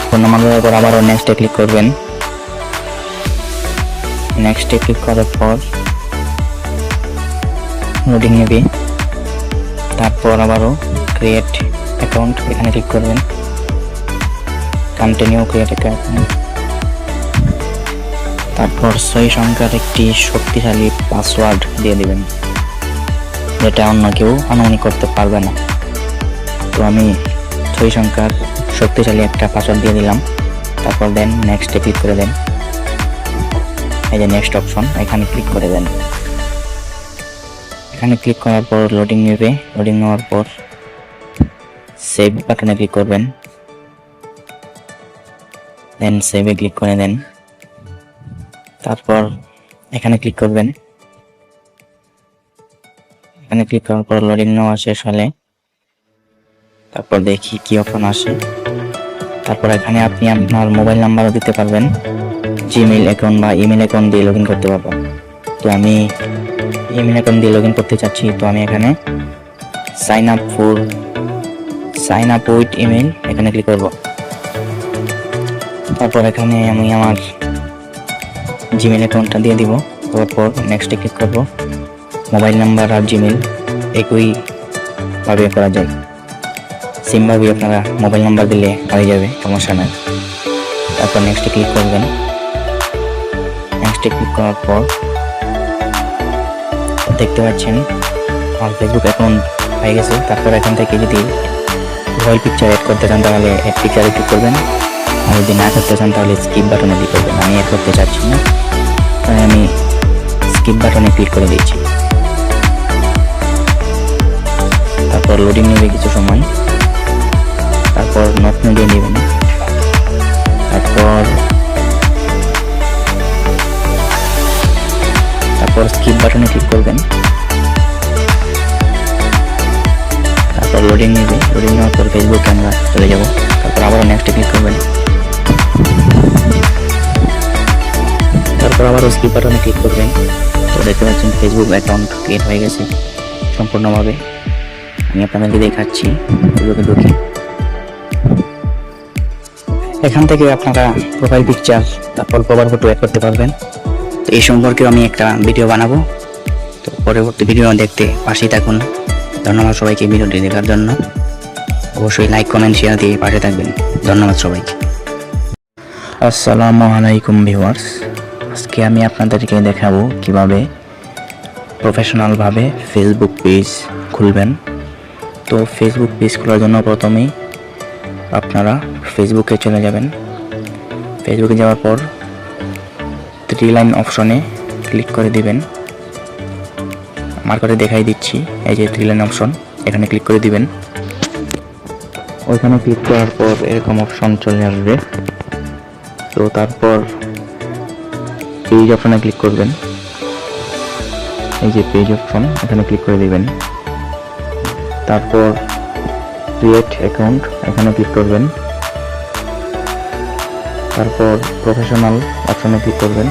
ফোন নাম্বার দেওয়ার পর আবারও নেক্সটে ক্লিক করবেন। নেক্সটে ক্লিক করার পর লোডিং নেবে। তারপর আবারও ক্রিয়েট অ্যাকাউন্ট, এখানে ক্লিক করবেন, কন্টিনিউ ক্রিয়েট অ্যাকাউন্ট। তারপর 6 সংখ্যার একটি শক্তিশালী পাসওয়ার্ড দিয়ে দিবেন, যেটা অন্য কেউ আনুমানিক করতে পারবে না। তো আমি 6 সংখ্যার শক্তিশালী একটা পাসওয়ার্ড দিয়ে দিলাম। তারপর দেন নেক্সটে ক্লিক করে দেন। এই যে নেক্সট অপশন, এখানে ক্লিক করে দেন। এখানে ক্লিক করার পর লোডিং নেবে। লোডিং নেওয়ার পর সেভ বাটনে ক্লিক করবেন। দেন সেভে ক্লিক করে দেন। তারপর এখানে ক্লিক করবেন। এখানে ক্লিক করার পর লোডিং নেওয়া শেষ হলে তারপর দেখি কি অপশন আসে। তারপর এখানে আপনি আপনার মোবাইল নাম্বারও দিতে পারবেন, জিমেইল অ্যাকাউন্ট বা ইমেল অ্যাকাউন্ট দিয়ে লগ ইন করতে পারবেন। তো আমি ইমেল অ্যাকাউন্ট দিয়ে লগ ইন করতে চাচ্ছি, তো আমি এখানে সাইন আপ উইথ ইমেল এখানে ক্লিক করব। তারপর এখানে আমি আমার জিমেইল অ্যাকাউন্টটা দিয়ে দিব। তারপর নেক্সটে ক্লিক করব। মোবাইল নাম্বার আর জিমেইল একইভাবে করা যায়, সেমভাবে আপনারা মোবাইল নাম্বার দিলে হয়ে যাবে, সমস্যা নাই। তারপর নেক্সটে ক্লিক করবেন। নেক্সটে ক্লিক করার পর দেখতে পাচ্ছেন আমার ফেসবুক অ্যাকাউন্ট হয়ে গেছে। তারপর এখান থেকে যদি প্রোফাইল পিকচার অ্যাড করতে চান তাহলে অ্যাড পিকচারে ক্লিক করবেন, আর যদি না করতে চান তাহলে স্কিপ বাটনে ক্লিক করবেন। আমি অ্যাড করতে চাচ্ছি না, তাই আমি স্কিপ বাটনে ক্লিক করে দিয়েছি। তারপর লোডিং নেবে কিছু সময়, তারপর নট দিয়ে নেবেন। তারপর স্কিপ বাটনে ক্লিক করবেন। তারপর লোডিং নেবে, লোডিং নেওয়ার পর ফেসবুকে আমরা চলে যাব। তারপর আবারও নেক্সটে ক্লিক করবেন। তারপর আবারও স্কিপ বাটনে ক্লিক করবেন। তো দেখতে পাচ্ছেন ফেসবুক অ্যাকাউন্ট ক্রিয়েট হয়ে গেছে সম্পূর্ণভাবে। আমি আপনাদেরকে দেখাচ্ছি ফেসবুকে ঢুকে। এখান থেকে আপনারা প্রোফাইল পিকচার তারপর কভার ফটো অ্যাড করতে পারবেন। তো এই সম্পর্কে আমি একটা ভিডিও বানাবো, তো পরবর্তী ভিডিও দেখতে পাশেই থাকুন। ধন্যবাদ সবাইকে ভিডিওটি দেখার জন্য। অবশ্যই লাইক কমেন্ট শেয়ার দিয়ে পাশে থাকবেন। ধন্যবাদ সবাইকে। আসসালামু আলাইকুম ভিউয়ার্স, আজকে আমি আপনাদেরকে দেখাবো কিভাবে প্রফেশনালভাবে ফেসবুক পেজ খুলবেন। তো ফেসবুক পেজ খোলার জন্য প্রথমেই আপনারা ফেসবুকে চলে যাবেন। ফেসবুকে যাওয়ার পর 3 লাইন অপশনে ক্লিক করে দিবেন। আমার করে দেখাই দিচ্ছি, এই যে 3 লাইন অপশন, এখানে ক্লিক করে দিবেন। ওইখানে ক্লিক করার পর এরকম অপশন চলে আসবে। তো তারপর পেজ অপশনে ক্লিক করবেন। এই যে পেজ অপশন, এখানে ক্লিক করে দিবেন। তারপর ক্রিয়েট অ্যাকাউন্ট এখানে ক্লিক করবেন। তারপর প্রফেশনাল অপশনে ক্লিক করবেন।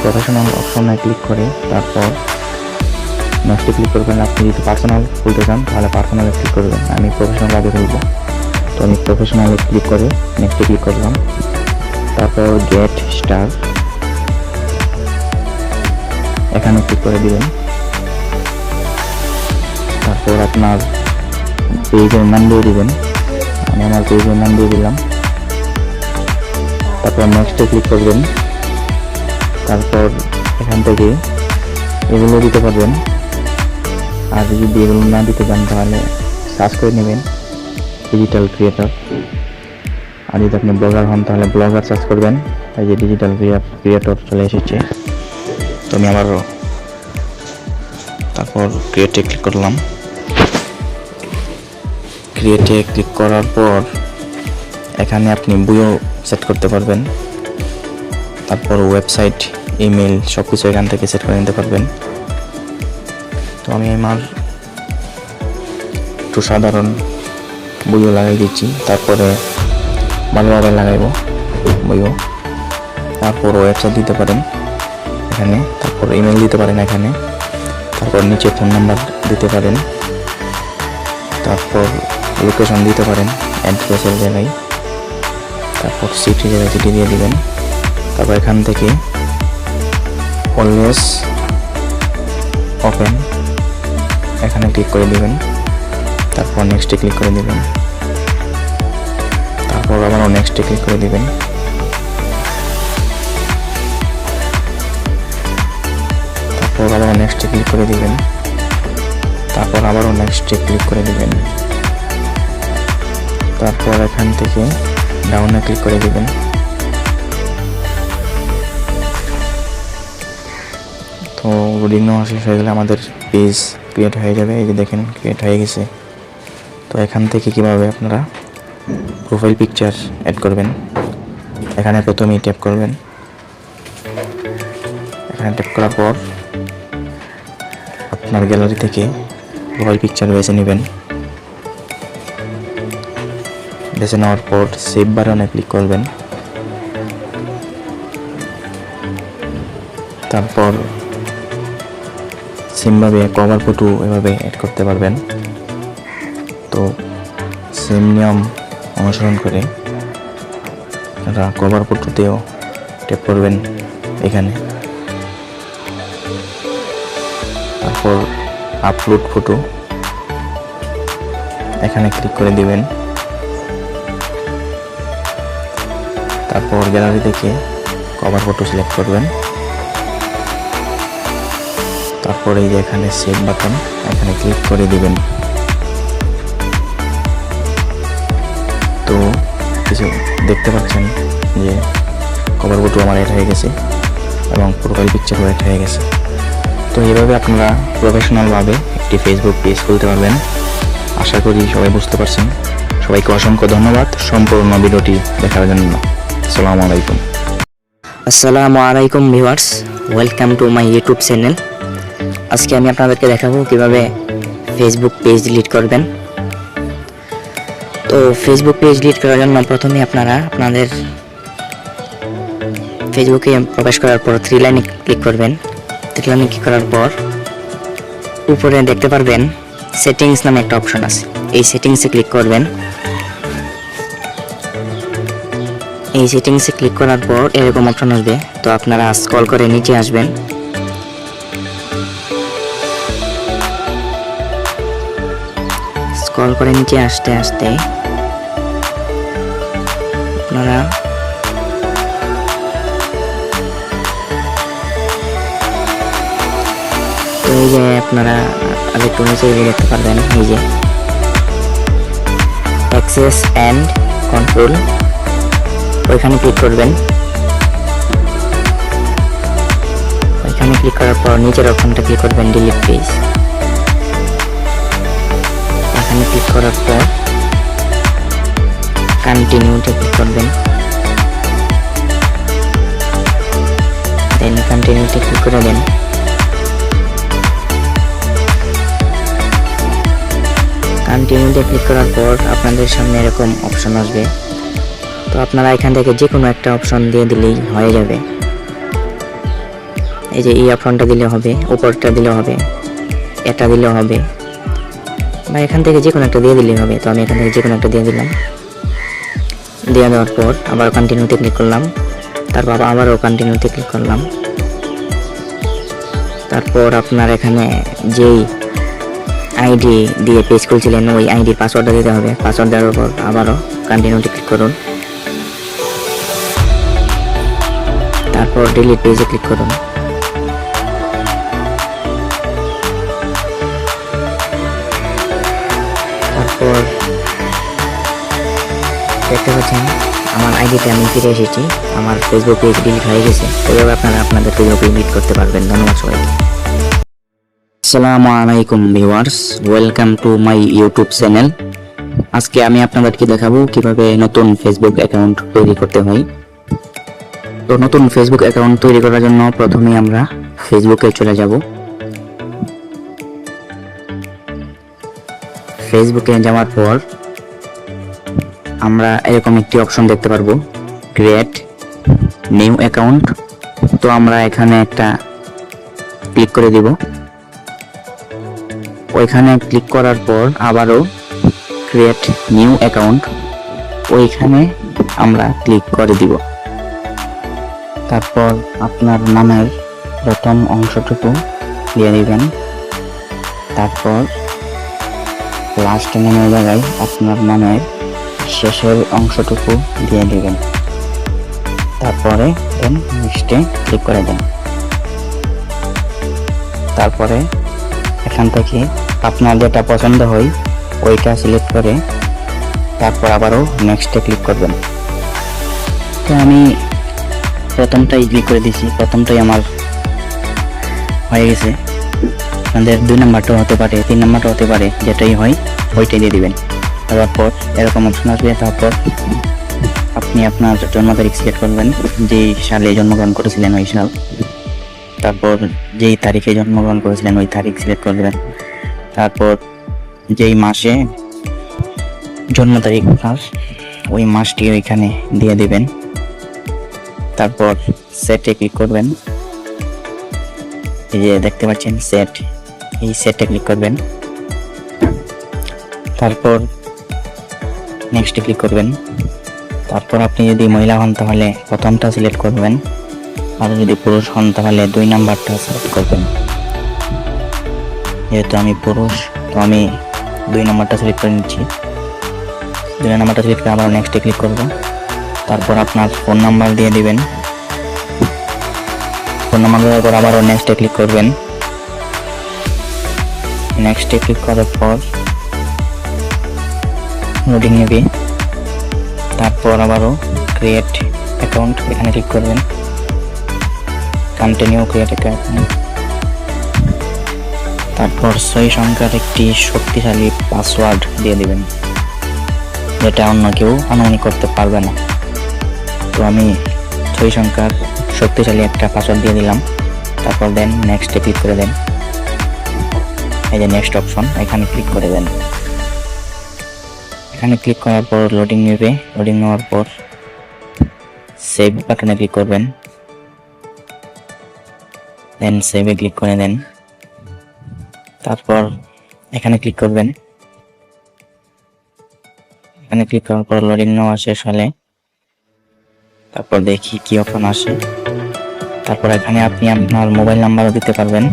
প্রফেশনাল অপশনে ক্লিক করে তারপর নেক্সটে ক্লিক করবেন। আপনি যদি পার্সোনাল খুলতে চান তাহলে পার্সোনালে ক্লিক করবেন। আমি প্রফেশনাল আগে খুলবো, তো আমি প্রফেশনালে ক্লিক করে নেক্সটে ক্লিক করলাম। তারপর গেট স্টার এখানে ক্লিক করে দিবেন। তারপর আপনার পেজের নাম দিয়ে দিবেন। আমি আমার পেজের নাম দিয়ে দিলাম। তারপর নেক্সটে ক্লিক করবেন। তারপর এখান থেকে এগুলো দিতে পারবেন, আর যদি এগুলো না দিতে চান তাহলে সার্চ করে নেবেন ডিজিটাল ক্রিয়েটর। আর যদি আপনি ব্লগার হন তাহলে ব্লগার সার্চ করবেন। এই যে ডিজিটাল ক্রিয়েটর চলে এসেছে। তো আমি আবারও তারপর ক্রিয়েটে ক্লিক করলাম। ক্রিয়েটে ক্লিক করার পর এখানে আপনি বইও সেট করতে পারবেন। তারপর ওয়েবসাইট, ইমেল সব কিছু এখান থেকে সেট করে নিতে পারবেন। তো আমি আমার একটু সাধারণ বইও লাগাই দিচ্ছি, তারপরে ভালোভাবে লাগাইবো বইও। তারপর ওয়েবসাইট দিতে পারেন এখানে, তারপর ইমেল দিতে পারেন এখানে, তারপর নিচে ফোন নাম্বার দিতে পারেন, তারপর লোকেশন দিতে পারেন অ্যাড্রেসের জায়গায়, তারপর সিটির জায়গায় সিটি দিয়ে দিবেন। তারপর এখান থেকে অলওয়েজ ওপেন এখানে ক্লিক করে দিবেন। তারপর নেক্সটে ক্লিক করে দিবেন। তারপর আবারও নেক্সটে ক্লিক করে দিবেন। তারপর আবারও নেক্সটে ক্লিক করে দিবেন। তারপর আবারও নেক্সটে ক্লিক করে দিবেন। তারপর এখান থেকে ডাউনে ক্লিক করে দিবেন। তো লোডিং নেওয়া শেষ হয়ে গেলে আমাদের পেজ ক্রিয়েট হয়ে যাবে। এই যে দেখেন ক্রিয়েট হয়ে গেছে। তো এখান থেকে কিভাবে আপনারা প্রোফাইল পিকচার অ্যাড করবেন এখানে প্রথমেই ট্যাপ করবেন। এখানে ট্যাপ করার পর আপনার গ্যালারি থেকে প্রোফাইল পিকচার বেছে নেবেন। বেছে নেওয়ার পর সেভ বাটনে ক্লিক করবেন। তারপর সেমভাবে কভার ফটো এভাবে অ্যাড করতে পারবেন। তো সেম নিয়ম অনুসরণ করে আপনারা কভার ফটোতেও ট্যাপ করবেন এখানে। তারপর আপলোড ফটো এখানে ক্লিক করে দিবেন। তারপর গ্যালারি থেকে কভার ফটো সিলেক্ট করবেন। তারপর এই যে এখানে সেভ বাটন এখানে ক্লিক করে দিবেন। তো কিছু দেখতে পাচ্ছেন যে কভার ফটো আমার অ্যাড হয়ে গেছে এবং প্রোফাইল পিকচারও অ্যাড হয়ে গেছে। তো এইভাবে আপনারা প্রফেশনালভাবে একটি ফেসবুক পেজ খুলতে পারবেন। আশা করি সবাই বুঝতে পারছেন। সবাইকে অসংখ্য ধন্যবাদ সম্পূর্ণ ভিডিওটি দেখার জন্য। আসসালামু আলাইকুম।
আসসালামু আলাইকুম viewers, welcome to my YouTube channel. আজকে আমি আপনাদেরকে দেখাবো কিভাবে ফেসবুক পেজ ডিলিট করবেন। তো ফেসবুক পেজ ডিলিট করার জন্য প্রথমে আপনারা আপনাদের ফেসবুকে প্রবেশ করার পর থ্রি লাইনে ক্লিক করবেন। থ্রি লাইনে ক্লিক করার পর উপরে দেখতে পারবেন সেটিংস নামে একটা অপশন আছে, এই সেটিংসে ক্লিক করবেন। এই সেটিংসে ক্লিক করার পর এরকম অপশন আসবে। তো আপনারা স্ক্রল করে নিচে আসবেন। স্ক্রল করে নিচে আসতে আসতে আপনারা তো এই যে আপনারা আরেকটু নিচে দেখতে পারবেন এই যে অ্যাক্সেস অ্যান্ড কন্ট্রোল, ওইখানে ক্লিক করবেন। ওইখানে ক্লিক করার পর নিচের অপশনটা ক্লিক করবেন ডিলিট পেজ। এখানে ক্লিক করার পর কন্টিনিউতে ক্লিক করবেন। দেন কন্টিনিউতে ক্লিক করে দেন। কন্টিনিউতে ক্লিক করার পর আপনাদের সামনে এরকম অপশন আসবে। তো আপনারা এখান থেকে যে কোনো একটা অপশন দিয়ে দিলেই হয়ে যাবে। এই যে এই অপশনটা দিলে হবে, উপরটা দিলে হবে, এটা দিলেও হবে, বা এখান থেকে যে কোনো একটা দিয়ে দিলেই হবে। তো আমি এখান থেকে যে কোনো একটা দিয়ে দিলাম। দিয়ে দেওয়ার পর আবার কন্টিনিউতে ক্লিক করলাম। তারপর আবারও কন্টিনিউতে ক্লিক করলাম। তারপর আপনার এখানে যেই আইডি দিয়ে পেজ খুলছিলেন ওই আইডির পাসওয়ার্ডটা দিতে হবে। পাসওয়ার্ড দেওয়ার পর আবারও কন্টিনিউতে ক্লিক করুন। তারপর ডিলিট পেজে ক্লিক করুন। তারপর দেখতে পাচ্ছেন আমার আইডিতে আমি ফিরে এসেছি। আমার ফেসবুক পেজ ডিলিট হয়ে গেছে। এভাবে আপনারা আপনাদের ফেসবুক ডিলিট করতে পারবেন। ধন্যবাদ সবাইকে। আসসালামু আলাইকুম viewers, welcome to my YouTube channel. আজকে আমি আপনাদেরকে দেখাবো কিভাবে নতুন ফেসবুক অ্যাকাউন্ট তৈরি করতে হয়। তো নতুন ফেসবুক অ্যাকাউন্ট তৈরি করার জন্য প্রথমে আমরা ফেসবুকে চলে যাব। ফেসবুকে যাওয়ার পর আমরা এরকম একটি অপশন দেখতে পারবো, ক্রিয়েট নিউ অ্যাকাউন্ট। তো আমরা এখানে একটা ক্লিক করে দিব। ওইখানে ক্লিক করার পর আবারও ক্রিয়েট নিউ অ্যাকাউন্ট, ওইখানে আমরা ক্লিক করে দিব। তারপর আপনার নামের প্রথম অংশটুকু দিয়ে দিবেন। তারপর লাস্ট নেমের জায়গায় আপনার নামের শেষের অংশটুকু দিয়ে দিবেন। তারপরে দেন নেক্সটে ক্লিক করে দেন। তারপরে এখান থেকে আপনার যেটা পছন্দ হয় ওইটা সিলেক্ট করে তারপর আবারও নেক্সটে ক্লিক করবেন। তো আমি প্রথমটাই ক্লিক করে দিয়েছি, প্রথমটাই আমার হয়ে গেছে। আপনাদের 2 নাম্বারটাও হতে পারে, 3 নাম্বারটাও হতে পারে, যেটাই হয় ওইটাই দিয়ে দিবেন। তারপর এরকম অপশন আসবে। তারপর
আপনি আপনার জন্ম তারিখ সিলেক্ট করবেন, যেই সালে জন্মগ্রহণ করেছিলেন ওই সাল। তারপর যেই তারিখে জন্মগ্রহণ করেছিলেন ওই তারিখ সিলেক্ট করবেন। তারপর যেই মাসে জন্ম তারিখ আপনার ওই মাসটি ওইখানে দিয়ে দেবেন। তারপর সেটে ক্লিক করবেন। এই যে দেখতে পাচ্ছেন সেট, এই সেটে ক্লিক করবেন। তারপর নেক্সটে ক্লিক করবেন। তারপর আপনি যদি মহিলা হন তাহলে প্রথমটা সিলেক্ট করবেন, আর যদি পুরুষ হন তাহলে 2 নাম্বারটা সিলেক্ট করবেন। যেহেতু আমি পুরুষ, তো আমি 2 নাম্বারটা সিলেক্ট করে নিচ্ছি। 2 নাম্বারটা সিলেক্ট করে আবার নেক্সটে ক্লিক করব। তারপর আপনার ফোন নাম্বার দিয়ে দিবেন। ফোন নাম্বার দেওয়ার পর আবারও নেক্সটে ক্লিক করবেন। নেক্সটে ক্লিক করার পর লোডিং নেবে। তারপর আবারও ক্রিয়েট অ্যাকাউন্ট, এখানে ক্লিক করবেন। Continue create account. তারপর 6 সংখ্যার একটি শক্তিশালী পাসওয়ার্ড দিয়ে দিবেন, যেটা অন্য কেউ অনুমানিক করতে পারবে না। তো আমি 6 সংখ্যার শক্তিশালী একটা পাসওয়ার্ড দিয়ে দিলাম। তারপর দেন নেক্সটে ক্লিক করে দেন। এই যে নেক্সট অপশন, এখানে ক্লিক করে দেন। এখানে ক্লিক করার পর লোডিং নেবে। লোডিং নেওয়ার পর সেভ বাটনে ক্লিক করবেন। দেন সেভে ক্লিক করে দেন। তারপর এখানে ক্লিক করবেন। এখানে ক্লিক করার পর লোডিং নেওয়া শেষ হলে তারপর দেখি কি অপশন আসে। তারপর এখানে আপনি আপনার মোবাইল নাম্বারও দিতে পারবেন,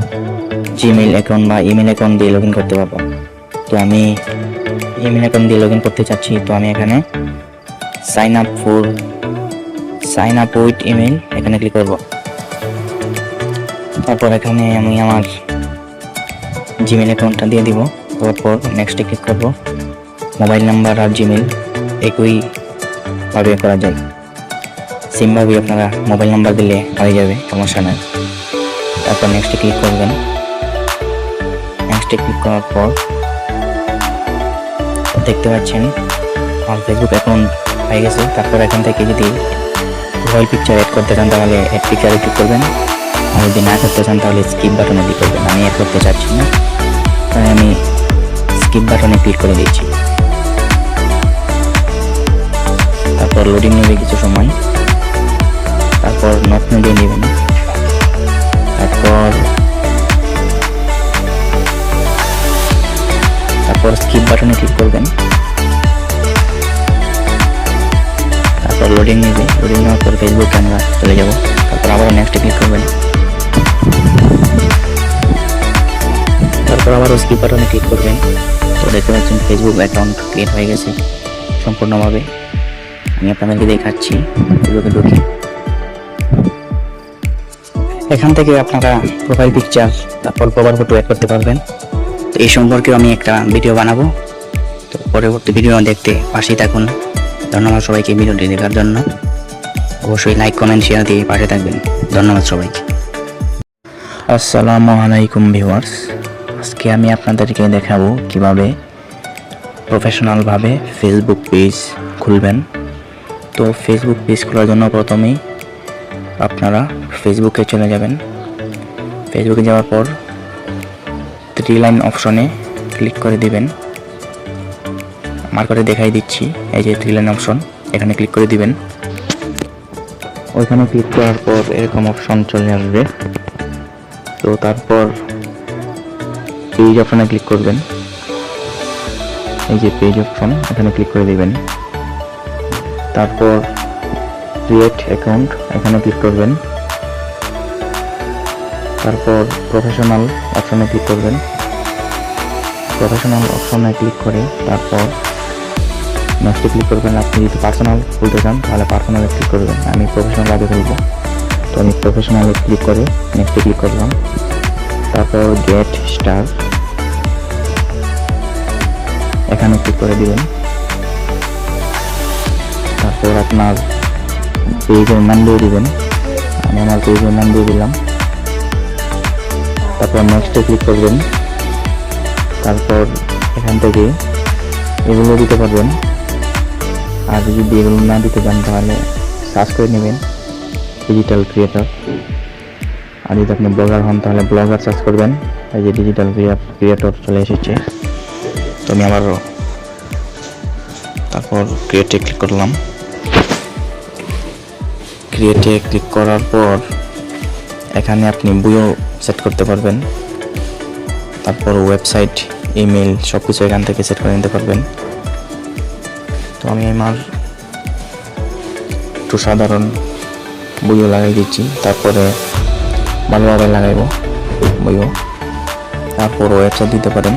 জিমেইল অ্যাকাউন্ট বা ইমেল অ্যাকাউন্ট দিয়ে লগইন করতে পারবেন। তো আমি ইমেল অ্যাকাউন্ট দিয়ে লগইন করতে চাচ্ছি, তো আমি এখানে সাইন আপ উইথ ইমেল এখানে ক্লিক করব। তারপর এখানে আমি আমার জিমেইল অ্যাকাউন্টটা দিয়ে দিব। তারপর নেক্সটে ক্লিক করব। মোবাইল নাম্বার আর জিমেইল একইভাবে করা যায়, সেমভাবে আপনারা মোবাইল নাম্বার দিলে হয়ে যাবে, সমস্যা নাই। তারপর নেক্সটে ক্লিক করবেন। নেক্সটে ক্লিক করার পর দেখতে পাচ্ছেন আমার ফেসবুক অ্যাকাউন্ট হয়ে গেছে। তারপর এখান থেকে যদি প্রোফাইল পিকচার অ্যাড করতে চান তাহলে অ্যাড পিকচারে ক্লিক করবেন, আর যদি না করতে চান তাহলে স্কিপ বাটনে ক্লিক করবেন। আমি অ্যাড করতে চাচ্ছি না, তাই আমি স্কিপ বাটনে ক্লিক করে দিচ্ছি। তারপর লোডিং নেবে কিছু সময়। তারপর নট দিয়ে নেবেন। তারপর স্কিপ বাটনে ক্লিক করবেন। তারপর লোডিং নেবে। লোডিং নেওয়ার পর ফেসবুকে আমরা চলে যাব। তারপর আবার নেক্সটে ক্লিক করবেন। তারপর আবারও স্কিপ বাটনে ক্লিক করবেন। তো দেখতে পাচ্ছেন ফেসবুক অ্যাকাউন্ট ক্রিয়েট হয়ে গেছে সম্পূর্ণভাবে। আমি আপনাদেরকে দেখাচ্ছি ফেসবুকে ঢুকে। এখান থেকে আপনারা প্রোফাইল পিকচার তারপর কভার ফটো অ্যাড করতে পারবেন। তো এই সম্পর্কেও আমি একটা ভিডিও বানাবো, তো পরবর্তী ভিডিও দেখতে পাশেই থাকুন। ধন্যবাদ সবাইকে ভিডিওটি দেখার জন্য। অবশ্যই লাইক কমেন্ট শেয়ার দিয়ে পাশে থাকবেন। ধন্যবাদ সবাইকে। আসসালামু আলাইকুম ভিউয়ার্স, আজকে আমি আপনাদেরকে দেখাবো কিভাবে প্রফেশনালভাবে ফেসবুক পেজ খুলবেন। তো ফেসবুক পেজ খোলার জন্য প্রথমেই আপনারা ফেসবুকে চলে যাবেন। ফেসবুকে যাওয়ার পর 3 লাইন অপশনে ক্লিক করে দিবেন। আমার করে দেখাই দিচ্ছি, এই যে 3 লাইন অপশন, এখানে ক্লিক করে দিবেন। ওইখানে ক্লিক করার পর এরকম অপশন চলে আসবে। তো তারপর পেজ অপশনে ক্লিক করবেন। এই যে পেজ অপশন, এখানে ক্লিক করে দিবেন। তারপর ক্রিয়েট অ্যাকাউন্ট, এখানে ক্লিক করবেন। তারপর প্রফেশনাল অপশনে ক্লিক করবেন। প্রফেশনাল অপশনে ক্লিক করে তারপর নেক্সটে ক্লিক করবেন। আপনি যদি পার্সোনাল খুলতে চান তাহলে পার্সোনালে ক্লিক করবেন। আমি প্রফেশনাল আগে খুলব, তো আমি প্রফেশনালে ক্লিক করে নেক্সটে ক্লিক করলাম। তারপর গেট স্টার, এখানে ক্লিক করে দিবেন। তারপর আপনার পেজের নাম দিয়ে দিবেন। আমি আমার পেজের নাম দিয়ে দিলাম। তারপর নেক্সটে ক্লিক করবেন। তারপর এখান থেকে এগুলো দিতে পারবেন, আর যদি এগুলো না দিতে চান তাহলে সার্চ করে নেবেন ডিজিটাল ক্রিয়েটর। আর যদি আপনি ব্লগার হন তাহলে ব্লগার সার্চ করবেন। এই যে ডিজিটাল ক্রিয়েটর চলে এসেছে। তো আমি আবারও তারপর ক্রিয়েটে ক্লিক করলাম। ক্রিয়েটে ক্লিক করার পর এখানে আপনি বইও সেট করতে পারবেন। তারপর ওয়েবসাইট, ইমেল সব কিছু এখান থেকে সেট করে নিতে পারবেন। তো আমি আমার একটু সাধারণ বইও লাগাই দিচ্ছি, তারপরে ভালোভাবে লাগাইবো বইও। তারপর ওয়েবসাইট দিতে পারেন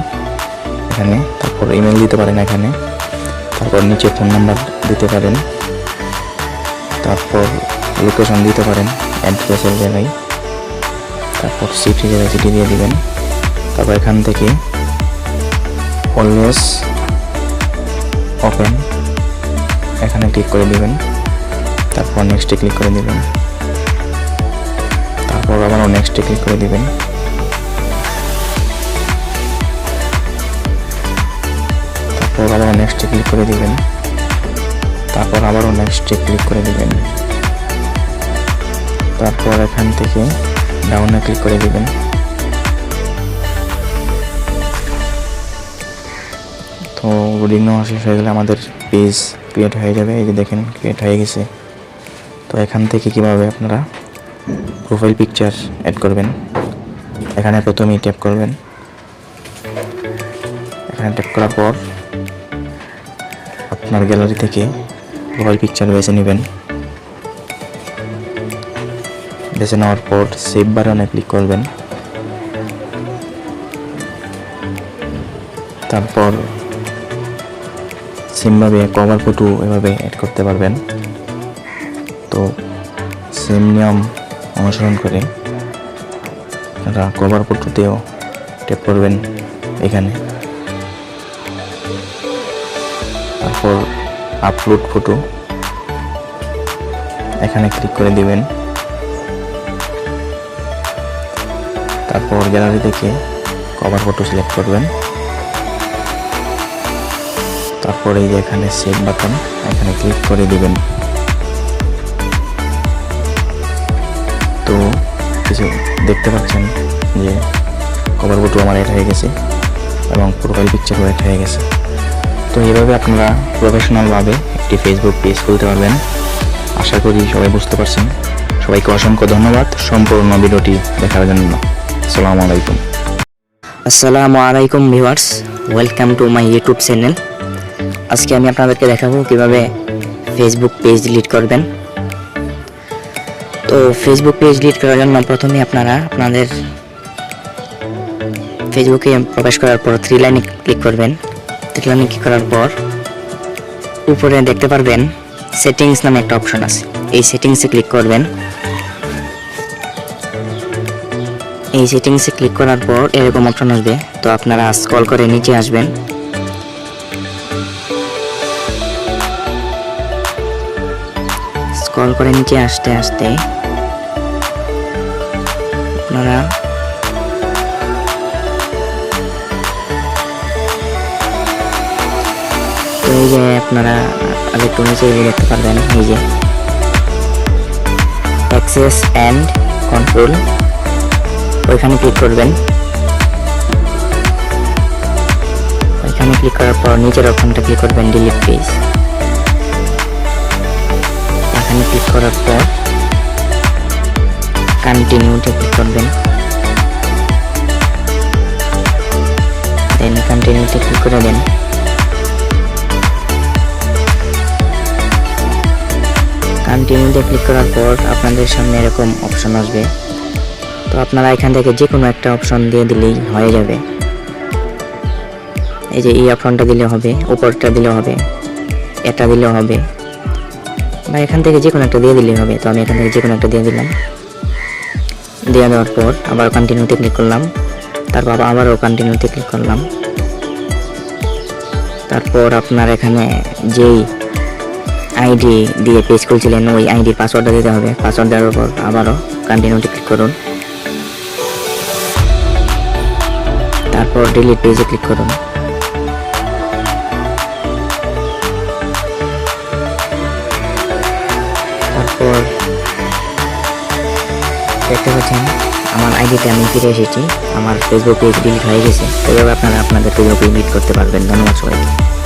এখানে, তারপর ইমেল দিতে পারেন এখানে, তারপর নিচে ফোন নাম্বার দিতে পারেন, তারপর লোকেশন দিতে পারেন অ্যাড্রেসের জায়গায়, তারপর সিটির জায়গায় সিটি দিয়ে দিবেন। তারপর এখান থেকে অলওয়েজ ওপেন এখানে ক্লিক করে দিবেন। তারপর নেক্সটে ক্লিক করে দিবেন। তারপর আবারও নেক্সটে ক্লিক করে দিবেন। তারপর আবারও নেক্সটে ক্লিক করে দিবেন। তারপর আবারও নেক্সটে ক্লিক করে দিবেন। তারপর এখান থেকে ডাউনে ক্লিক করে দিবেন। তো লোডিং নেওয়া শেষ হয়ে গেলে আমাদের পেজ ক্রিয়েট হয়ে যাবে। এই যে দেখেন ক্রিয়েট হয়ে গেছে। তো এখান থেকে কিভাবে আপনারা প্রোফাইল পিকচার অ্যাড করবেন, এখানে প্রথমেই ট্যাপ করবেন। এখানে ট্যাপ করার পর আপনার গ্যালারি থেকে প্রোফাইল পিকচার বেছে নেবেন। বেছে নেওয়ার পর সেভ বাটনে ক্লিক করবেন। তারপর সেমভাবে কভার ফটো এভাবে অ্যাড করতে পারবেন। তো সেম নিয়ম অনুসরণ করে আপনারা কভার ফটোতেও ট্যাপ করবেন এখানে। তারপর আপলোড ফটো এখানে ক্লিক করে দিবেন। তারপর গ্যালারি থেকে কভার ফটো সিলেক্ট করবেন। তারপর এই যে এখানে সেভ বাটন এখানে ক্লিক করে দিবেন। তো কিছু দেখতে পাচ্ছেন যে কভার ফটো আমার অ্যাড হয়ে গেছে এবং প্রোফাইল পিকচারও অ্যাড হয়ে গেছে। তো এইভাবে আপনারা প্রফেশনালভাবে একটি ফেসবুক পেজ খুলতে পারবেন। আশা করি সবাই বুঝতে পারছেন। সবাইকে অসংখ্য ধন্যবাদ সম্পূর্ণ ভিডিওটি দেখার জন্য। আসসালামু আলাইকুম।
আসসালামু আলাইকুম viewers, welcome to my YouTube channel. আজকে আমি আপনাদেরকে দেখাবো কিভাবে ফেসবুক পেজ ডিলিট করবেন। তো ফেসবুক পেজ ডিলিট করার জন্য প্রথমে আপনারা আপনাদের ফেসবুকে প্রবেশ করার পর থ্রি লাইনে ক্লিক করবেন। থ্রি লাইনে ক্লিক করার পর উপরে দেখতে পারবেন সেটিংস নামে একটা অপশন আছে, এই সেটিংসে ক্লিক করবেন। এই সেটিংসে ক্লিক করার পর এরকম অপশন আসবে। তো আপনারা স্ক্রল করে নিচে আসবেন। স্ক্রল করে নিচে আসতে আসতে আপনারা তো এই যে আপনারা একটু নিচে দেখতে পারবেন এই যে অ্যাক্সেস অ্যান্ড কন্ট্রোল, ওইখানে ক্লিক করবেন। ওইখানে ক্লিক করার পর নিচের অপশনটা ক্লিক করবেন ডিলিট পেজ। এখানে ক্লিক করার পর কন্টিনিউতে ক্লিক করবেন। দেন কন্টিনিউতে ক্লিক করে দেন। কন্টিনিউতে ক্লিক করার পর আপনাদের সামনে এরকম অপশন আসবে। তো আপনারা এখান থেকে যে কোনো একটা অপশন দিয়ে দিলেই হয়ে যাবে। এই যে এই অপশনটা দিলে হবে, উপরটা দিলে হবে, এটা দিলেও হবে, বা এখান থেকে যে কোনো একটা দিয়ে দিলেই হবে। তো আমি এখান থেকে যে কোনো একটা দিয়ে দিলাম। দিয়ে দেওয়ার পর আবার কন্টিনিউতে ক্লিক করলাম। তারপর আবারও কন্টিনিউতে ক্লিক করলাম। তারপর আপনার এখানে যেই আইডি দিয়ে পেজ খুলছিলেন ওই আইডির পাসওয়ার্ডটা দিতে হবে। পাসওয়ার্ড দেওয়ার পর আবারও কন্টিনিউতে ক্লিক করুন। তারপর ডিলিট পেজে ক্লিক করুন। তারপর দেখতে পাচ্ছেন আমার আইডিতে আমি ফিরে এসেছি। আমার ফেসবুক পেজ ডিলিট হয়ে গেছে, তবে আপনারা আপনাদের ফেসবুক পেজ ডিলিট করতে পারবেন। ধন্যবাদ সবাইকে।